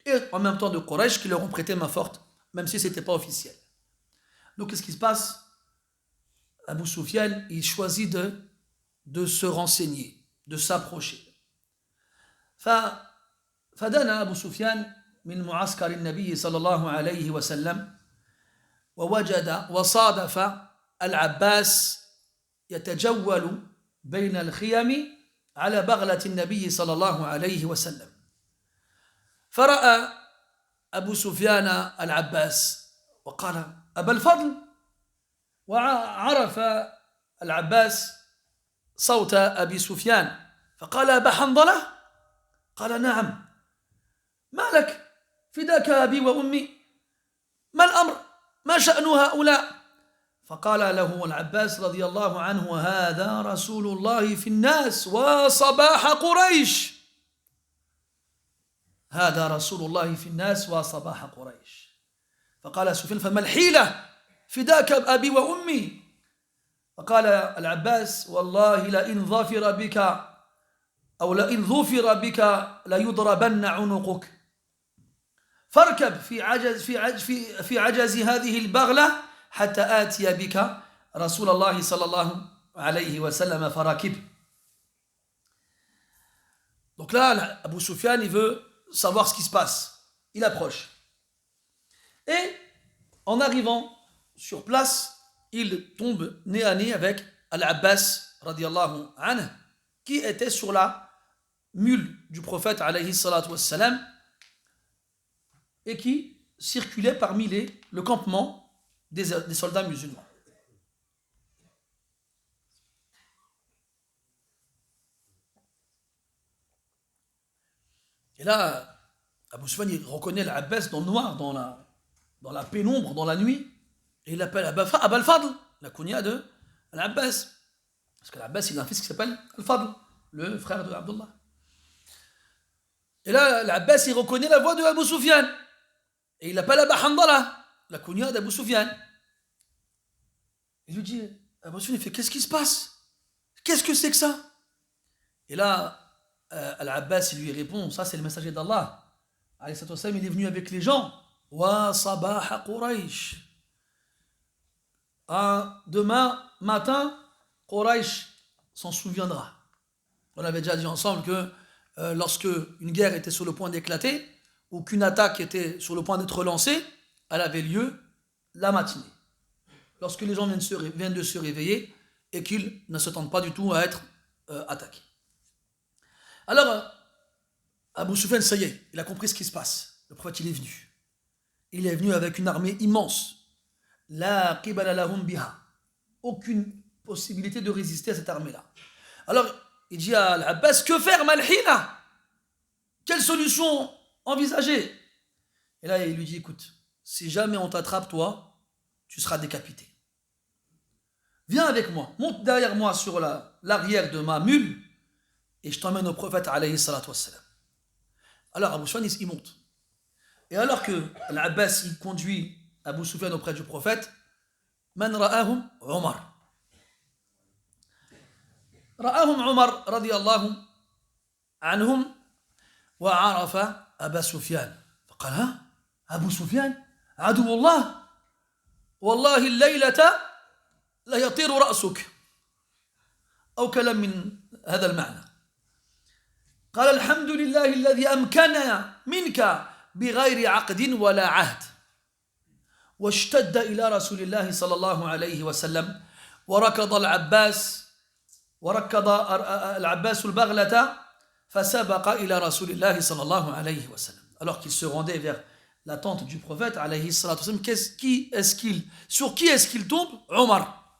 Et en même temps de Quraysh qui leur ont prêté main forte, même si ce n'était pas officiel. Donc qu'est-ce qui se passe? Abu Sufyan, il choisit de se renseigner, de s'approcher. فدنا أبو سفيان من معسكر النبي صلى الله عليه وسلم وصادف العباس يتجول بين الخيم على بغلة النبي صلى الله عليه وسلم. فرأى أبو سفيان العباس وقال أبا الفضل، وعرف العباس صوت أبي سفيان فقال أبا حنظلة؟ قال نعم. ما لك؟ فداك أبي وأمي، ما الأمر؟ ما شأن هؤلاء؟ فقال له العباس رضي الله عنه هذا رسول الله في الناس وصباح قريش، هذا رسول الله في الناس وصباح قريش. فقال سفيان فما الحيلة؟ فداك أبي وأمي. فقال العباس والله لئن ظفر بك أو لئن ظفر بك ليضربن عنقك. فاركب في عجز هذه البغلة حتى آتي بك رسول الله صلى الله عليه وسلم فركب. Donc là, Abu Sufyan, il veut savoir ce qui se passe. Il approche. Et en arrivant sur place, il tombe nez à nez avec Al-Abbas, radiyallahu anhu, qui était sur la mule du prophète, alayhi salatu wassalam, et qui circulait parmi le campement des soldats musulmans. Et là, Abu Sufyan, il reconnaît l'Abbas dans le noir, dans la pénombre, dans la nuit, et il appelle Abal Fadl, la kunya de l'Abbas. Parce que l'Abbas, il a un fils qui s'appelle Al-Fadl, le frère de Abdullah. Et là, l'Abbas, il reconnaît la voix de Abu Sufyan. Et il appelle Aba Handala, la kunya d'Abu Sufyan. Il lui dit, Abu Sufyan, il fait, qu'est-ce qui se passe? Qu'est-ce que c'est que ça? Et là, Al-Abbas, il lui répond, ça c'est le messager d'Allah. Il est venu avec les gens. Wa sabaha Quraysh. Demain matin, Quraysh s'en souviendra. On avait déjà dit ensemble que lorsque une guerre était sur le point d'éclater, ou qu'une attaque était sur le point d'être lancée, elle avait lieu la matinée. Lorsque les gens viennent de se réveiller et qu'ils ne s'attendent pas du tout à être attaqués. Alors, Abu Sufyan, ça y est, il a compris ce qui se passe. Le prophète, il est venu. Il est venu avec une armée immense. La qibala lahum biha. Aucune possibilité de résister à cette armée-là. Alors, il dit à Al-Abbas, que faire, Malhina? Quelle solution envisager? Et là, il lui dit, écoute, si jamais on t'attrape, toi, tu seras décapité. Viens avec moi, monte derrière moi sur l'arrière de ma mule, et je t'emmène au prophète, alayhi salatu wassalam. Alors, Abu Sufyan, il monte. Et alors que l'Abbas, il conduit Abu Sufyan auprès du prophète, man ra'ahum Omar. رآهم عمر رضي الله عنهم وعرف أبا سفيان فقال ها أبو سفيان عدو الله والله الليلة لا يطير رأسك أو كلام من هذا المعنى قال الحمد لله الذي أمكننا منك بغير عقد ولا عهد واشتد إلى رسول الله صلى الله عليه وسلم وركض العباس البغلة فسبق إلى رسول الله صلى الله عليه وسلم. Alors qu'il se rendait vers la tente du prophète alayhi salatu wasallam, sur qui est-ce qu'il tombe? Omar.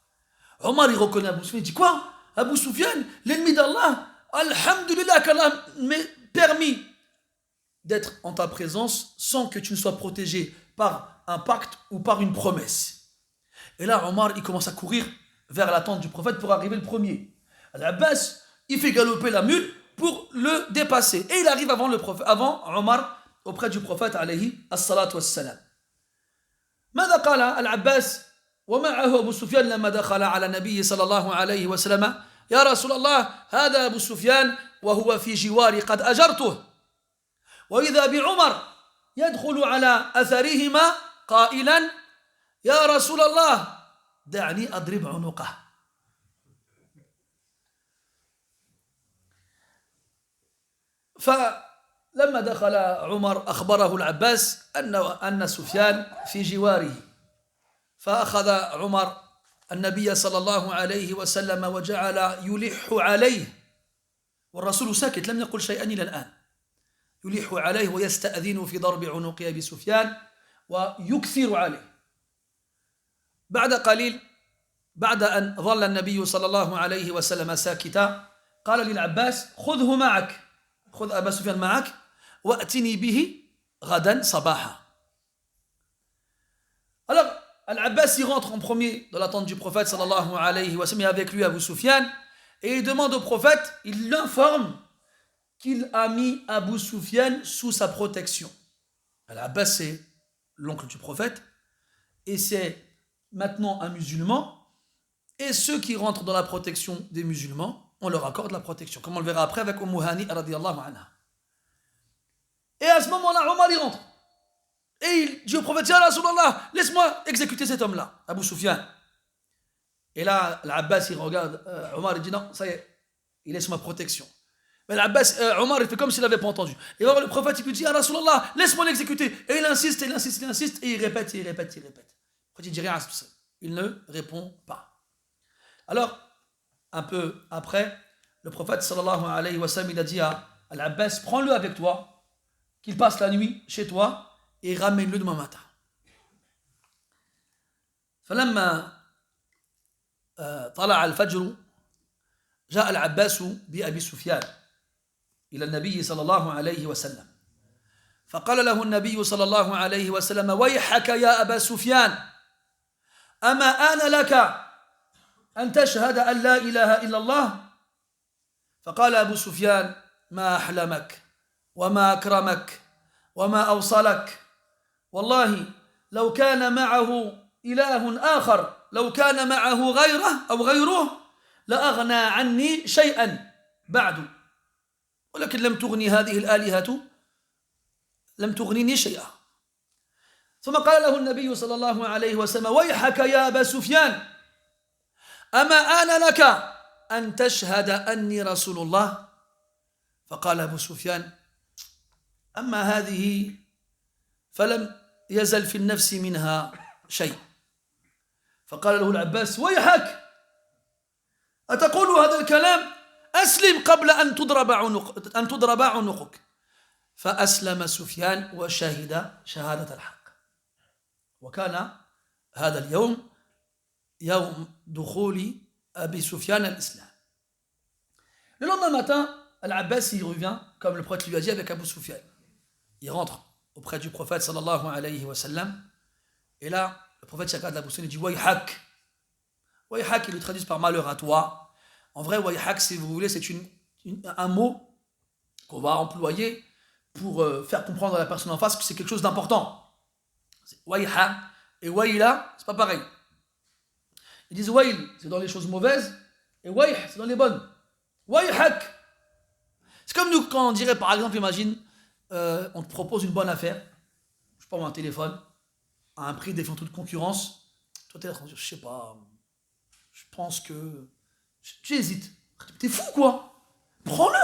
Omar, il reconnaît Abu Sufyan, il dit quoi? Abu Sufyan, l'ennemi d'Allah, alhamdulillah qu'Allah m'ait permis d'être en ta présence sans que tu ne sois protégé par un pacte ou par une promesse. Et là, Omar, il commence à courir vers la tente du prophète pour arriver le premier. Al-Abbas, il fait galoper la mule pour le dépasser. Et il arrive avant Omar, auprès du prophète, alayhi as-salatu was-salam. ماذا قال العباس ومعه أبو سفيان لما دخل على النبي صلى الله عليه وسلم يا رسول الله هذا أبو سفيان وهو في جواري قد أجرته وإذا بعمر يدخل على أثرهما قائلا يا رسول الله دعني أضرب عنقه. فلما دخل عمر أخبره العباس أن سفيان في جواره فأخذ عمر النبي صلى الله عليه وسلم وجعل يلح عليه والرسول ساكت لم يقل شيئا إلى الآن يلح عليه ويستأذن في ضرب عنق أبي سفيان ويكثر عليه. بعد قليل بعد أن ظل النبي صلى الله عليه وسلم ساكتا قال للعباس خذه معك خذ أبا سفيان معك وأتني به غدا صباحا. Alors Al-Abbas il rentre en premier dans la tente du prophète sallallahu alayhi wa sallam et avec lui Abu Sufyan et il demande au prophète, il l'informe qu'il a mis Abu Sufyan sous sa protection. Al-Abbas c'est l'oncle du prophète et c'est maintenant un musulman et ceux qui rentrent dans la protection des musulmans on leur accorde la protection, comme on le verra après avec Hani radiyallahu anha. Et à ce moment-là, Omar il rentre. Et il dit au prophète, Ya Rasulallah, laisse-moi exécuter cet homme-là, Abu Sufyan. Et là, l'Abbas, il regarde Omar, il dit, non, ça y est, il est sous ma protection. Mais l'Abbas, Omar, il fait comme s'il n'avait pas entendu. Et alors le prophète, il lui dit, Ya Rasulallah, laisse-moi l'exécuter. Et il insiste, il insiste, il insiste, et il répète, il répète, il répète. Le prophète, il dit rien à tout ça. Il ne répond pas. Alors, un peu après, le prophète, sallallahu alayhi wa sallam, il a dit à l'Abbas, prends-le avec toi, qu'il passe la nuit chez toi, et ramène-le demain matin. فلما طلع الفجر جاء العباس بأبي سفيان إلى النبي صلى الله عليه وسلم فقال له النبي صلى الله عليه وسلم ويحك يا أبا سفيان أما آن لك أن تشهد أن لا إله إلا الله فقال أبو سفيان ما أحلمك وما أكرمك وما أوصلك والله لو كان معه إله آخر لو كان معه غيره أو غيره لأغنى عني شيئا بعد ولكن لم تغني هذه الآلهة لم تغنيني شيئا ثم قال له النبي صلى الله عليه وسلم ويحك يا أبا سفيان أما آن لك أن تشهد أني رسول الله فقال أبو سفيان أما هذه فلم يزل في النفس منها شيء فقال له العباس ويحك أتقول هذا الكلام أسلم قبل أن تضرب عنقك فأسلم سفيان وشهد شهادة الحق وكان هذا اليوم يوم دخول أبي سفيان الإسلام. Le lendemain matin, Al-Abbas il revient comme le prophète lui a dit avec Abu Sufyan. Il rentre auprès du prophète sallallahu alayhi wa sallam et là le prophète regarde Abu Sufyan et dit Wayhak. Wayhak il le traduit par malheur à toi. En vrai Wayhak si vous voulez c'est un mot qu'on va employer pour faire comprendre à la personne en face que c'est quelque chose d'important. Wayha et Wayla c'est pas pareil. Ils disent Wayl c'est dans les choses mauvaises et Wayh c'est dans les bonnes. Wayhak. C'est comme nous quand on dirait par exemple imagine on te propose une bonne affaire, je prends un téléphone à un prix défiant toute concurrence, toi t'es là, je sais pas, je pense que tu hésites, t'es fou quoi, prends-le,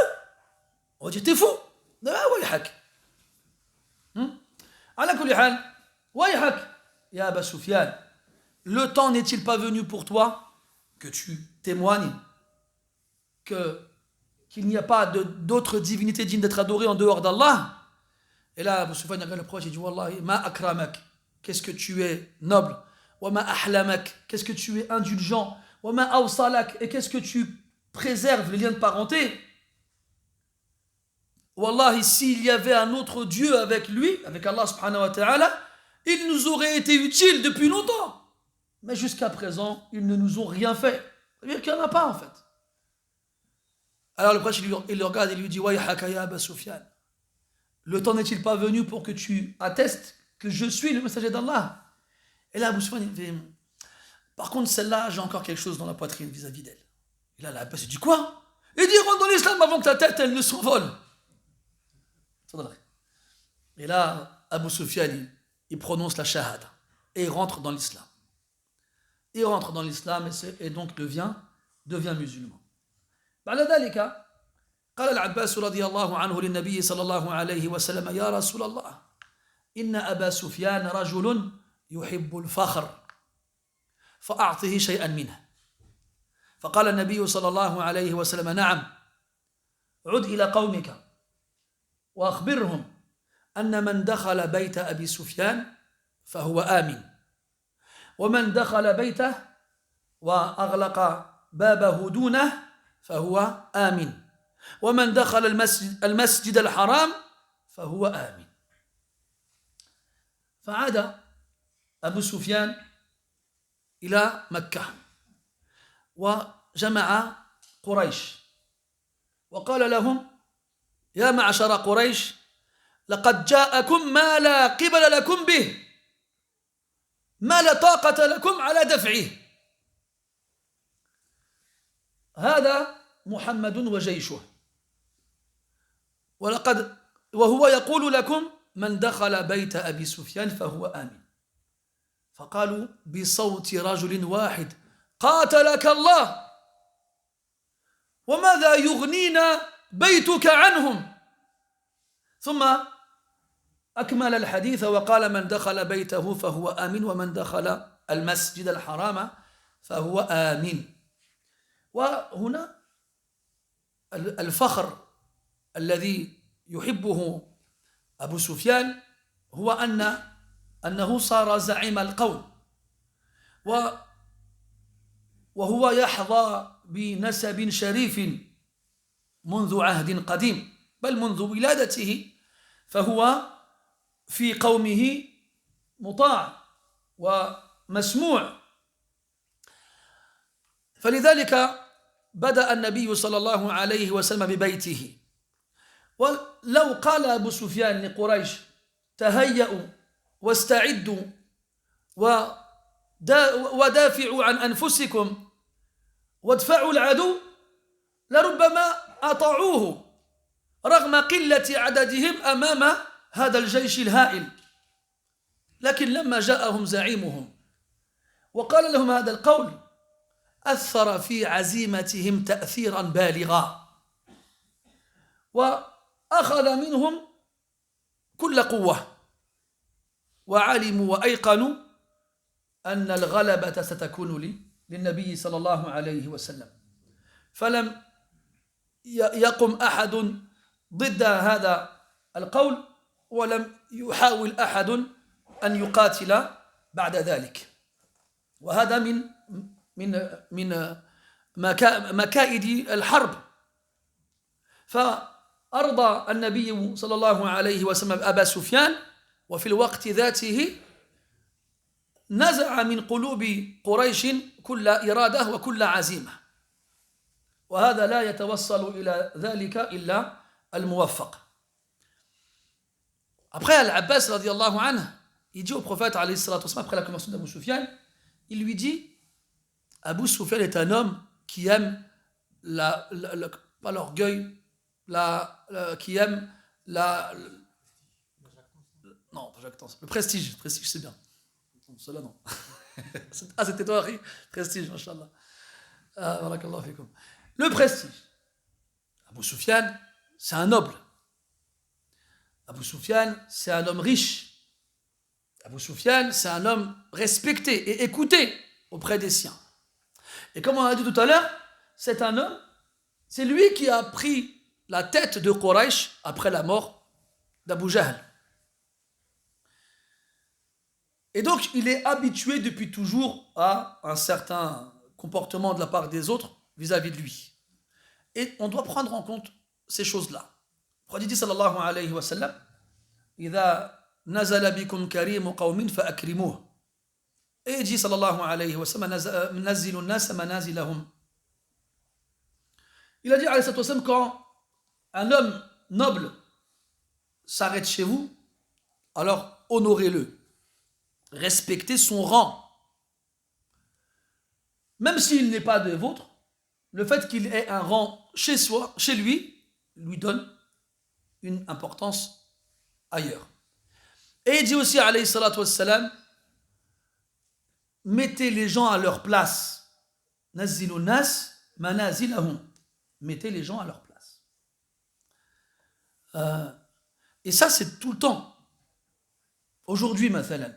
on va dire t'es fou, wayhak. Ala kulli hal, wayhak ya Aba Sufyan, le temps n'est-il pas venu pour toi que tu témoignes qu'il n'y a pas d'autres divinités dignes d'être adorées en dehors d'Allah? Et là, Abu Sufyan regarde le prophète et dit Wallahi, ma akramak, qu'est-ce que tu es noble, wa ma ahlamak, qu'est-ce que tu es indulgent, wa ma awsalak, et qu'est-ce que tu préserves les liens de parenté. Wallahi, s'il y avait un autre Dieu avec lui, avec Allah subhanahu wa ta'ala, il nous aurait été utile depuis longtemps. Mais jusqu'à présent, ils ne nous ont rien fait. C'est-à-dire qu'il n'y en a pas en fait. Alors le prophète, il le regarde et lui dit Wayhaka ya Aba Sufyan. Le temps n'est-il pas venu pour que tu attestes que je suis le messager d'Allah? Et là, Abu Sufyan, il fait par contre, celle-là, j'ai encore quelque chose dans la poitrine vis-à-vis d'elle. Et là, l'Abbas, il dit quoi? Il dit rentre dans l'islam avant que ta tête, elle ne s'envole. Et là, Abu Sufyan, il prononce la shahada. Et il rentre dans l'islam. Il rentre dans l'islam et donc devient musulman. بعد ذلك قال العباس رضي الله عنه للنبي صلى الله عليه وسلم يا رسول الله إن أبا سفيان رجل يحب الفخر فأعطه شيئا منه فقال النبي صلى الله عليه وسلم نعم عد إلى قومك وأخبرهم أن من دخل بيت أبي سفيان فهو آمن ومن دخل بيته وأغلق بابه دونه فهو آمن ومن دخل المسجد الحرام فهو آمن. فعاد أبو سفيان إلى مكة وجمع قريش وقال لهم يا معشر قريش لقد جاءكم ما لا قبل لكم به ما لا طاقة لكم على دفعه هذا محمد وجيشه وهو يقول لكم من دخل بيت أبي سفيان فهو آمن فقالوا بصوت رجل واحد قاتلك الله وماذا يغنينا بيتك عنهم ثم أكمل الحديث وقال من دخل بيته فهو آمن ومن دخل المسجد الحرام فهو آمن. وهنا الفخر الذي يحبه أبو سفيان هو أنه صار زعيم القوم وهو يحظى بنسب شريف منذ عهد قديم بل منذ ولادته فهو في قومه مطاع ومسموع. فلذلك بدأ النبي صلى الله عليه وسلم ببيته. ولو قال أبو سفيان لقريش تهيأوا واستعدوا ودافعوا عن أنفسكم وادفعوا العدو لربما أطاعوه رغم قلة عددهم أمام هذا الجيش الهائل. لكن لما جاءهم زعيمهم وقال لهم هذا القول أثر في عزيمتهم تأثيرا بالغا وأخذ منهم كل قوة وعلموا وأيقنوا أن الغلبة ستكون للنبي صلى الله عليه وسلم. فلم يقم أحد ضد هذا القول ولم يحاول أحد أن يقاتل بعد ذلك. وهذا من مكائد الحرب. فأرضى النبي صلى الله عليه وسلم أبا سفيان وفي الوقت ذاته نزع من قلوب قريش كل إرادة وكل عزيمة. وهذا لا يتوصل إلى ذلك إلا الموفق. Après, Al-Abbas, radiallahu anhu, il dit au prophète, alayhi salatu wasalam, après la conversion d'Abu Sufyan, il lui dit, Abu Sufyan est un homme qui aime pas l'orgueil, qui aime non, le prestige c'est bien. Non, cela non. Ah, c'était toi, Harry. Prestige, mashallah. Barakallahu fikum. Le prestige. Abu Sufyan, c'est un noble. Abu Sufyan, c'est un homme riche. Abu Sufyan, c'est un homme respecté et écouté auprès des siens. Et comme on a dit tout à l'heure, c'est un homme, c'est lui qui a pris la tête de Quraysh après la mort d'Abu Jahl. Et donc, il est habitué depuis toujours à un certain comportement de la part des autres vis-à-vis de lui. Et on doit prendre en compte ces choses-là. Le prophète dit sallallahu alayhi wa sallam, إذا نزل بكم كريم قوم فأكرموه. Et il dit sallallahu alayhi wa sallam, نزلوا الناس منازلهم. Il a dit alayhi wa sallam, quand un homme noble s'arrête chez vous, alors honorez-le. Respectez son rang. Même s'il n'est pas de vôtre, le fait qu'il ait un rang chez soi, chez lui donne une importance ailleurs. Et il dit aussi, alayhi salatu wassalam, mettez les gens à leur place. Nazilu nas manazilahum. Mettez les gens à leur place. Et ça, c'est tout le temps. Aujourd'hui, mathalan,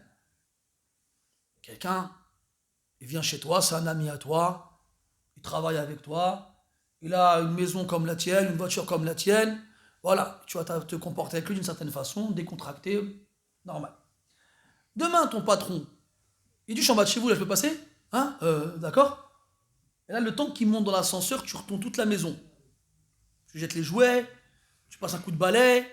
quelqu'un, il vient chez toi, c'est un ami à toi, il travaille avec toi, il a une maison comme la tienne, une voiture comme la tienne, voilà, tu vas te comporter avec lui d'une certaine façon, décontracté, normal. Demain, ton patron, il dit, je suis en bas de chez vous, là, je peux passer? Hein? D'accord? Et là, le temps qu'il monte dans l'ascenseur, tu retournes toute la maison. Tu jettes les jouets, tu passes un coup de balai,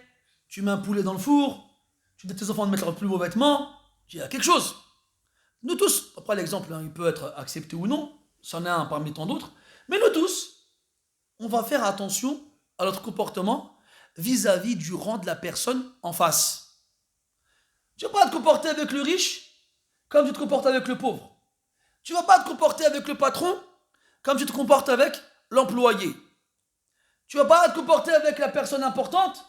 tu mets un poulet dans le four, tu dis à tes enfants de mettre leurs plus beaux vêtements, il y a quelque chose. Nous tous, après l'exemple, il peut être accepté ou non, c'en est un parmi tant d'autres, mais nous tous, on va faire attention à notre comportement vis-à-vis du rang de la personne en face. Tu ne vas pas te comporter avec le riche comme tu te comportes avec le pauvre. Tu ne vas pas te comporter avec le patron comme tu te comportes avec l'employé. Tu ne vas pas te comporter avec la personne importante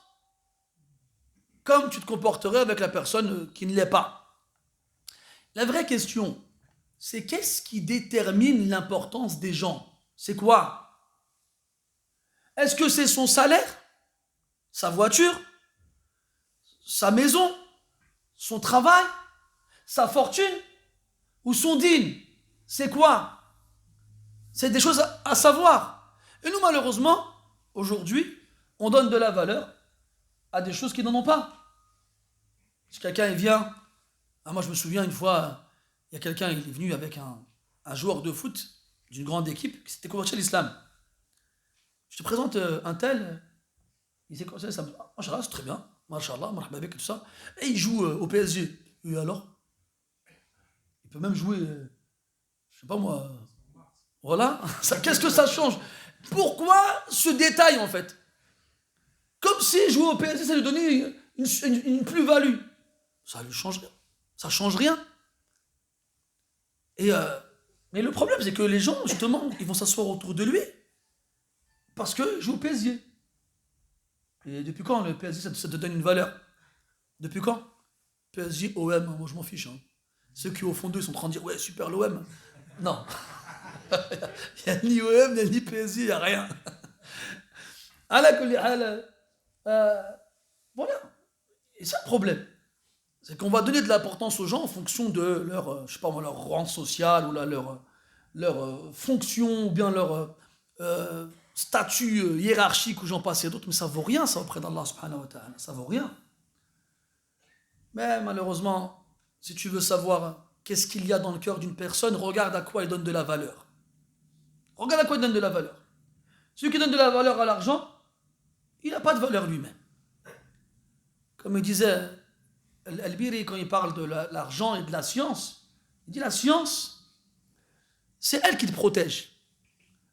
comme tu te comporterais avec la personne qui ne l'est pas. La vraie question, c'est qu'est-ce qui détermine l'importance des gens? C'est quoi? Est-ce que c'est son salaire, sa voiture, sa maison, son travail, sa fortune ou son dîne? C'est quoi? C'est des choses à savoir. Et nous, malheureusement, aujourd'hui, on donne de la valeur à des choses qui n'en ont pas. Si quelqu'un il vient, moi je me souviens une fois, il y a quelqu'un, il est venu avec un joueur de foot d'une grande équipe qui s'était converti à l'islam. Je te présente un tel, il s'est converti à l'islam. Machallah, c'est très bien, machallah, marhaba avec tout ça. Et il joue au PSG. Et alors? Il peut même jouer, je sais pas moi, voilà. Qu'est-ce que ça change? Pourquoi ce détail en fait? Comme si jouer au PSG, ça lui donnait une plus-value. Ça lui change rien. Ça change rien. Mais le problème, c'est que les gens, justement, ils vont s'asseoir autour de lui parce qu'il joue au PSG. Et depuis quand le PSG, ça te donne une valeur? Depuis quand? PSG, OM, moi je m'en fiche. Hein. Ceux qui au fond d'eux sont en train de dire, ouais, super l'OM. Non. Il n'y a ni OM, il n'y a ni PSG, il n'y a rien. Voilà. Et c'est le problème. C'est qu'on va donner de l'importance aux gens en fonction de leur, je sais pas moi, leur rang social ou leur fonction ou bien leur statut hiérarchique ou j'en passe et d'autres, mais ça vaut rien ça auprès d'Allah subhanahu wa ta'ala, ça vaut rien. Mais malheureusement, si tu veux savoir qu'est-ce qu'il y a dans le cœur d'une personne, regarde à quoi il donne de la valeur. Regarde à quoi il donne de la valeur. Celui qui donne de la valeur à l'argent, il n'a pas de valeur lui-même. Comme il disait Al-Biri quand il parle de l'argent et de la science, il dit la science, c'est elle qui te protège.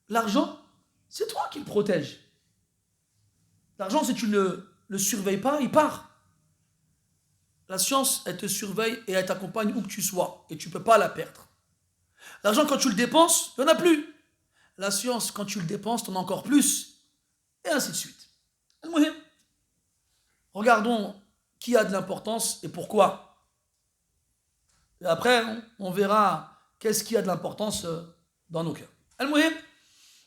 L'argent, c'est toi qui le protège. L'argent, si tu ne le surveilles pas, il part. La science, elle te surveille et elle t'accompagne où que tu sois. Et tu ne peux pas la perdre. L'argent, quand tu le dépenses, il n'y en a plus. La science, quand tu le dépenses, tu en as encore plus. Et ainsi de suite. Regardons qui a de l'importance et pourquoi. Et après, on verra qu'est-ce qui a de l'importance dans nos cœurs. Al-Muhim.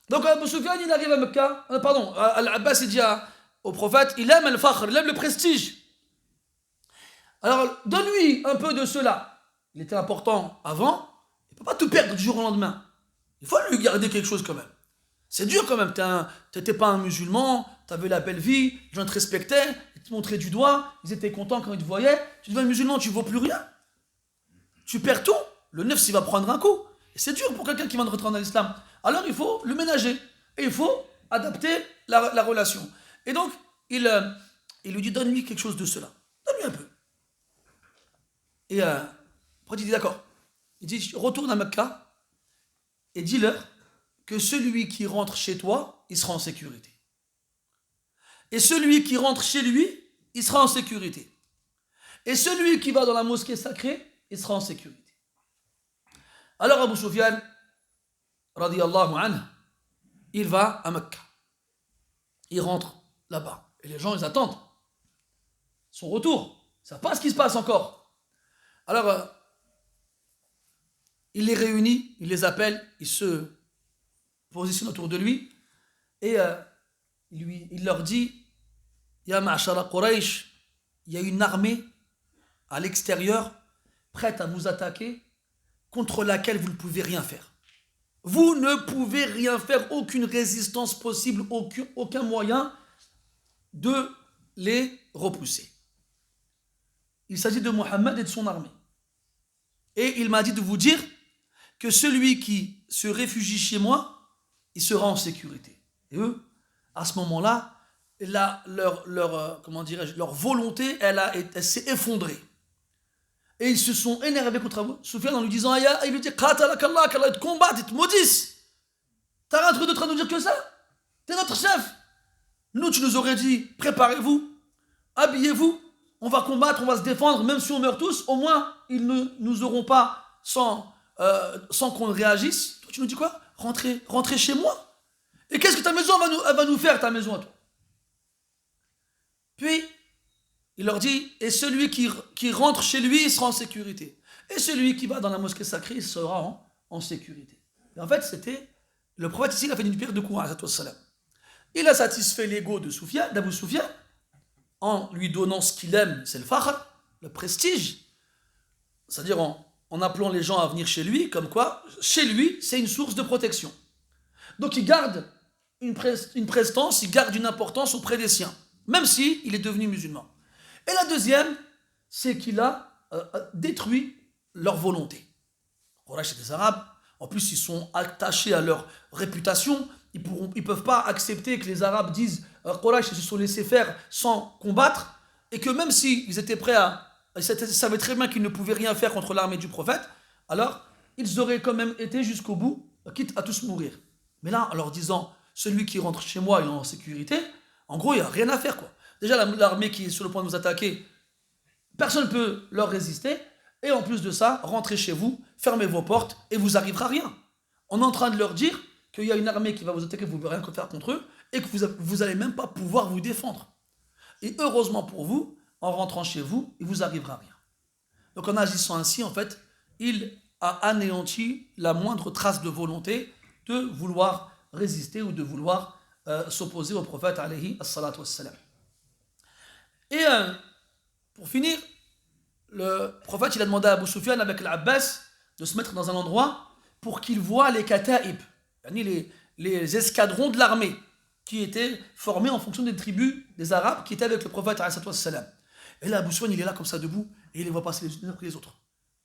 Donc Abu Sufyan, il arrive à Mecca. Pardon, Al-Abbas, il dit au prophète, il aime le-fakhr, il aime le prestige. Alors, donne-lui un peu de cela. Il était important avant. Il ne peut pas tout perdre du jour au lendemain. Il faut lui garder quelque chose quand même. C'est dur quand même. Tu n'étais pas un musulman, tu avais la belle vie, les gens te respectaient, ils te montraient du doigt, ils étaient contents quand ils te voyaient. Tu deviens musulman, tu ne vaux plus rien. Tu perds tout. Le neuf, il va prendre un coup. Et c'est dur pour quelqu'un qui vient de rentrer dans l'islam. Alors il faut le ménager. Et il faut adapter la relation. Et donc, il lui dit, donne-lui quelque chose de cela. Donne-lui un peu. Et après, il dit, d'accord. Il dit, retourne à Mecca et dis-leur que celui qui rentre chez toi, il sera en sécurité. Et celui qui rentre chez lui, il sera en sécurité. Et celui qui va dans la mosquée sacrée, il sera en sécurité. Alors Abu Sufyan, radiyallahu anhu, il va à Mecca. Il rentre là-bas. Et les gens, ils attendent son retour. Ils ne savent pas ce qui se passe encore. Alors, il les réunit, il les appelle, il se positionne autour de lui et il leur dit, Ya ma'ashara Quraysh, il y a une armée à l'extérieur prête à vous attaquer contre laquelle vous ne pouvez rien faire. Vous ne pouvez rien faire, aucune résistance possible, aucun moyen de les repousser. Il s'agit de Mohammed et de son armée. Et il m'a dit de vous dire que celui qui se réfugie chez moi, il sera en sécurité. Et eux, à ce moment-là, leur volonté, elle s'est effondrée. Et ils se sont énervés contre Abu Sufyan en lui disant, il lui dit, Qatalakallah, qu'Allah te combatte, il te maudisse. T'as rien de train de nous dire que ça? T'es notre chef. Nous, tu nous aurais dit, préparez-vous, habillez-vous, on va combattre, on va se défendre, même si on meurt tous, au moins, ils ne nous auront pas sans qu'on réagisse. Toi, tu nous dis quoi? Rentrez chez moi. Et qu'est-ce que ta maison elle va nous faire, ta maison à toi? Puis, il leur dit, et celui qui rentre chez lui, il sera en sécurité. Et celui qui va dans la mosquée sacrée, il sera en sécurité. Et en fait, le prophète ici, il a fait une pierre de courage, il a satisfait l'ego d'Abou Soufiane, en lui donnant ce qu'il aime, c'est le fakhr, le prestige, c'est-à-dire en appelant les gens à venir chez lui, comme quoi, chez lui, c'est une source de protection. Donc il garde une prestance, il garde une importance auprès des siens, même s'il est devenu musulman. Et la deuxième, c'est qu'il a détruit leur volonté. Quraysh, c'est des Arabes, en plus ils sont attachés à leur réputation, ils peuvent pas accepter que les Arabes disent Quraysh se sont laissés faire sans combattre, et que même s'ils étaient prêts ils savaient très bien qu'ils ne pouvaient rien faire contre l'armée du prophète, alors ils auraient quand même été jusqu'au bout, quitte à tous mourir. Mais là, en leur disant celui qui rentre chez moi, il est en sécurité, en gros, il n'y a rien à faire, quoi. Déjà, l'armée qui est sur le point de vous attaquer, personne ne peut leur résister, et en plus de ça, rentrez chez vous, fermez vos portes, et vous n'arrivera rien. On est en train de leur dire qu'il y a une armée qui va vous attaquer, vous ne pouvez rien faire contre eux, et que vous n'allez même pas pouvoir vous défendre. Et heureusement pour vous, en rentrant chez vous, il ne vous arrivera rien. Donc en agissant ainsi, en fait, il a anéanti la moindre trace de volonté de vouloir résister ou de vouloir s'opposer au prophète alayhi as-salatu was-salam. Et pour finir, le prophète il a demandé à Abu Sufyan avec l'Abbas de se mettre dans un endroit pour qu'il voie les kataïb, les escadrons de l'armée qui étaient formés en fonction des tribus des Arabes qui étaient avec le prophète alayhi was-salam. Et là Abu Sufyan il est là comme ça debout et il les voit passer les uns après les autres.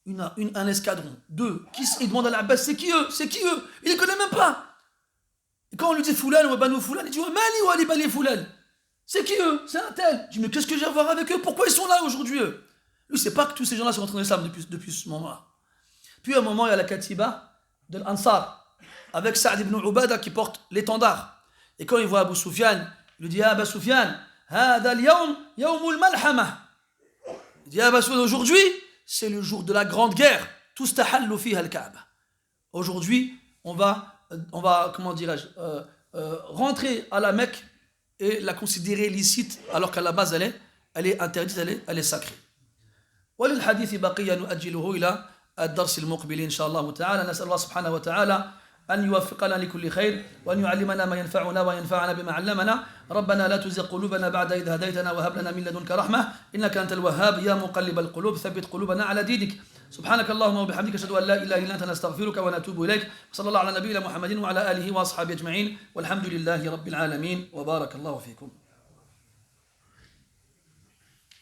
Un escadron, deux, il demande à l'Abbas c'est qui eux, il les connaît même pas. Et quand on lui dit Foulan ou Banu Foulan, il dit Mali ou Ali Bali Foulan. C'est qui eux? C'est un tel. Je dis mais qu'est-ce que j'ai à voir avec eux? Pourquoi ils sont là aujourd'hui eux? Lui, c'est pas que tous ces gens-là sont rentrés dans l'islam depuis ce moment-là. Puis à un moment, il y a la katiba de l'Ansar avec Saad ibn Ubada qui porte l'étendard. Et quand il voit Abu Sufyan, il lui dit Abu Sufyan, hada al-yawm yawmul malhama. Il dit Abu Sufyan, aujourd'hui, c'est le jour de la grande guerre. Tustahallu fiha al-Kaaba. Aujourd'hui, on va comment dirais-je, rentrer à la Mecque et la considérer licite alors qu'à la base elle est interdite, elle est sacrée. وللحديث بقية نؤجله إلى الدرس المقبل إن شاء الله تعالى. نسأل الله سبحانه وتعالى أن يوفقنا لكل خير وأن يعلمنا ما ينفعنا وينفعنا بما علمنا. ربنا لا تزغ قلوبنا بعد إذ هديتنا وهب لنا من لدنك رحمة إنك أنت الوهاب يا مقلب القلوب ثبت قلوبنا على دينك. سبحانك اللهم وبحمدك أشهد أن لا إله إلا أنت نستغفرك ونتوب إليك. صلى الله على نبينا محمد وعلى آله وأصحابه أجمعين والحمد لله رب العالمين وبارك الله فيكم.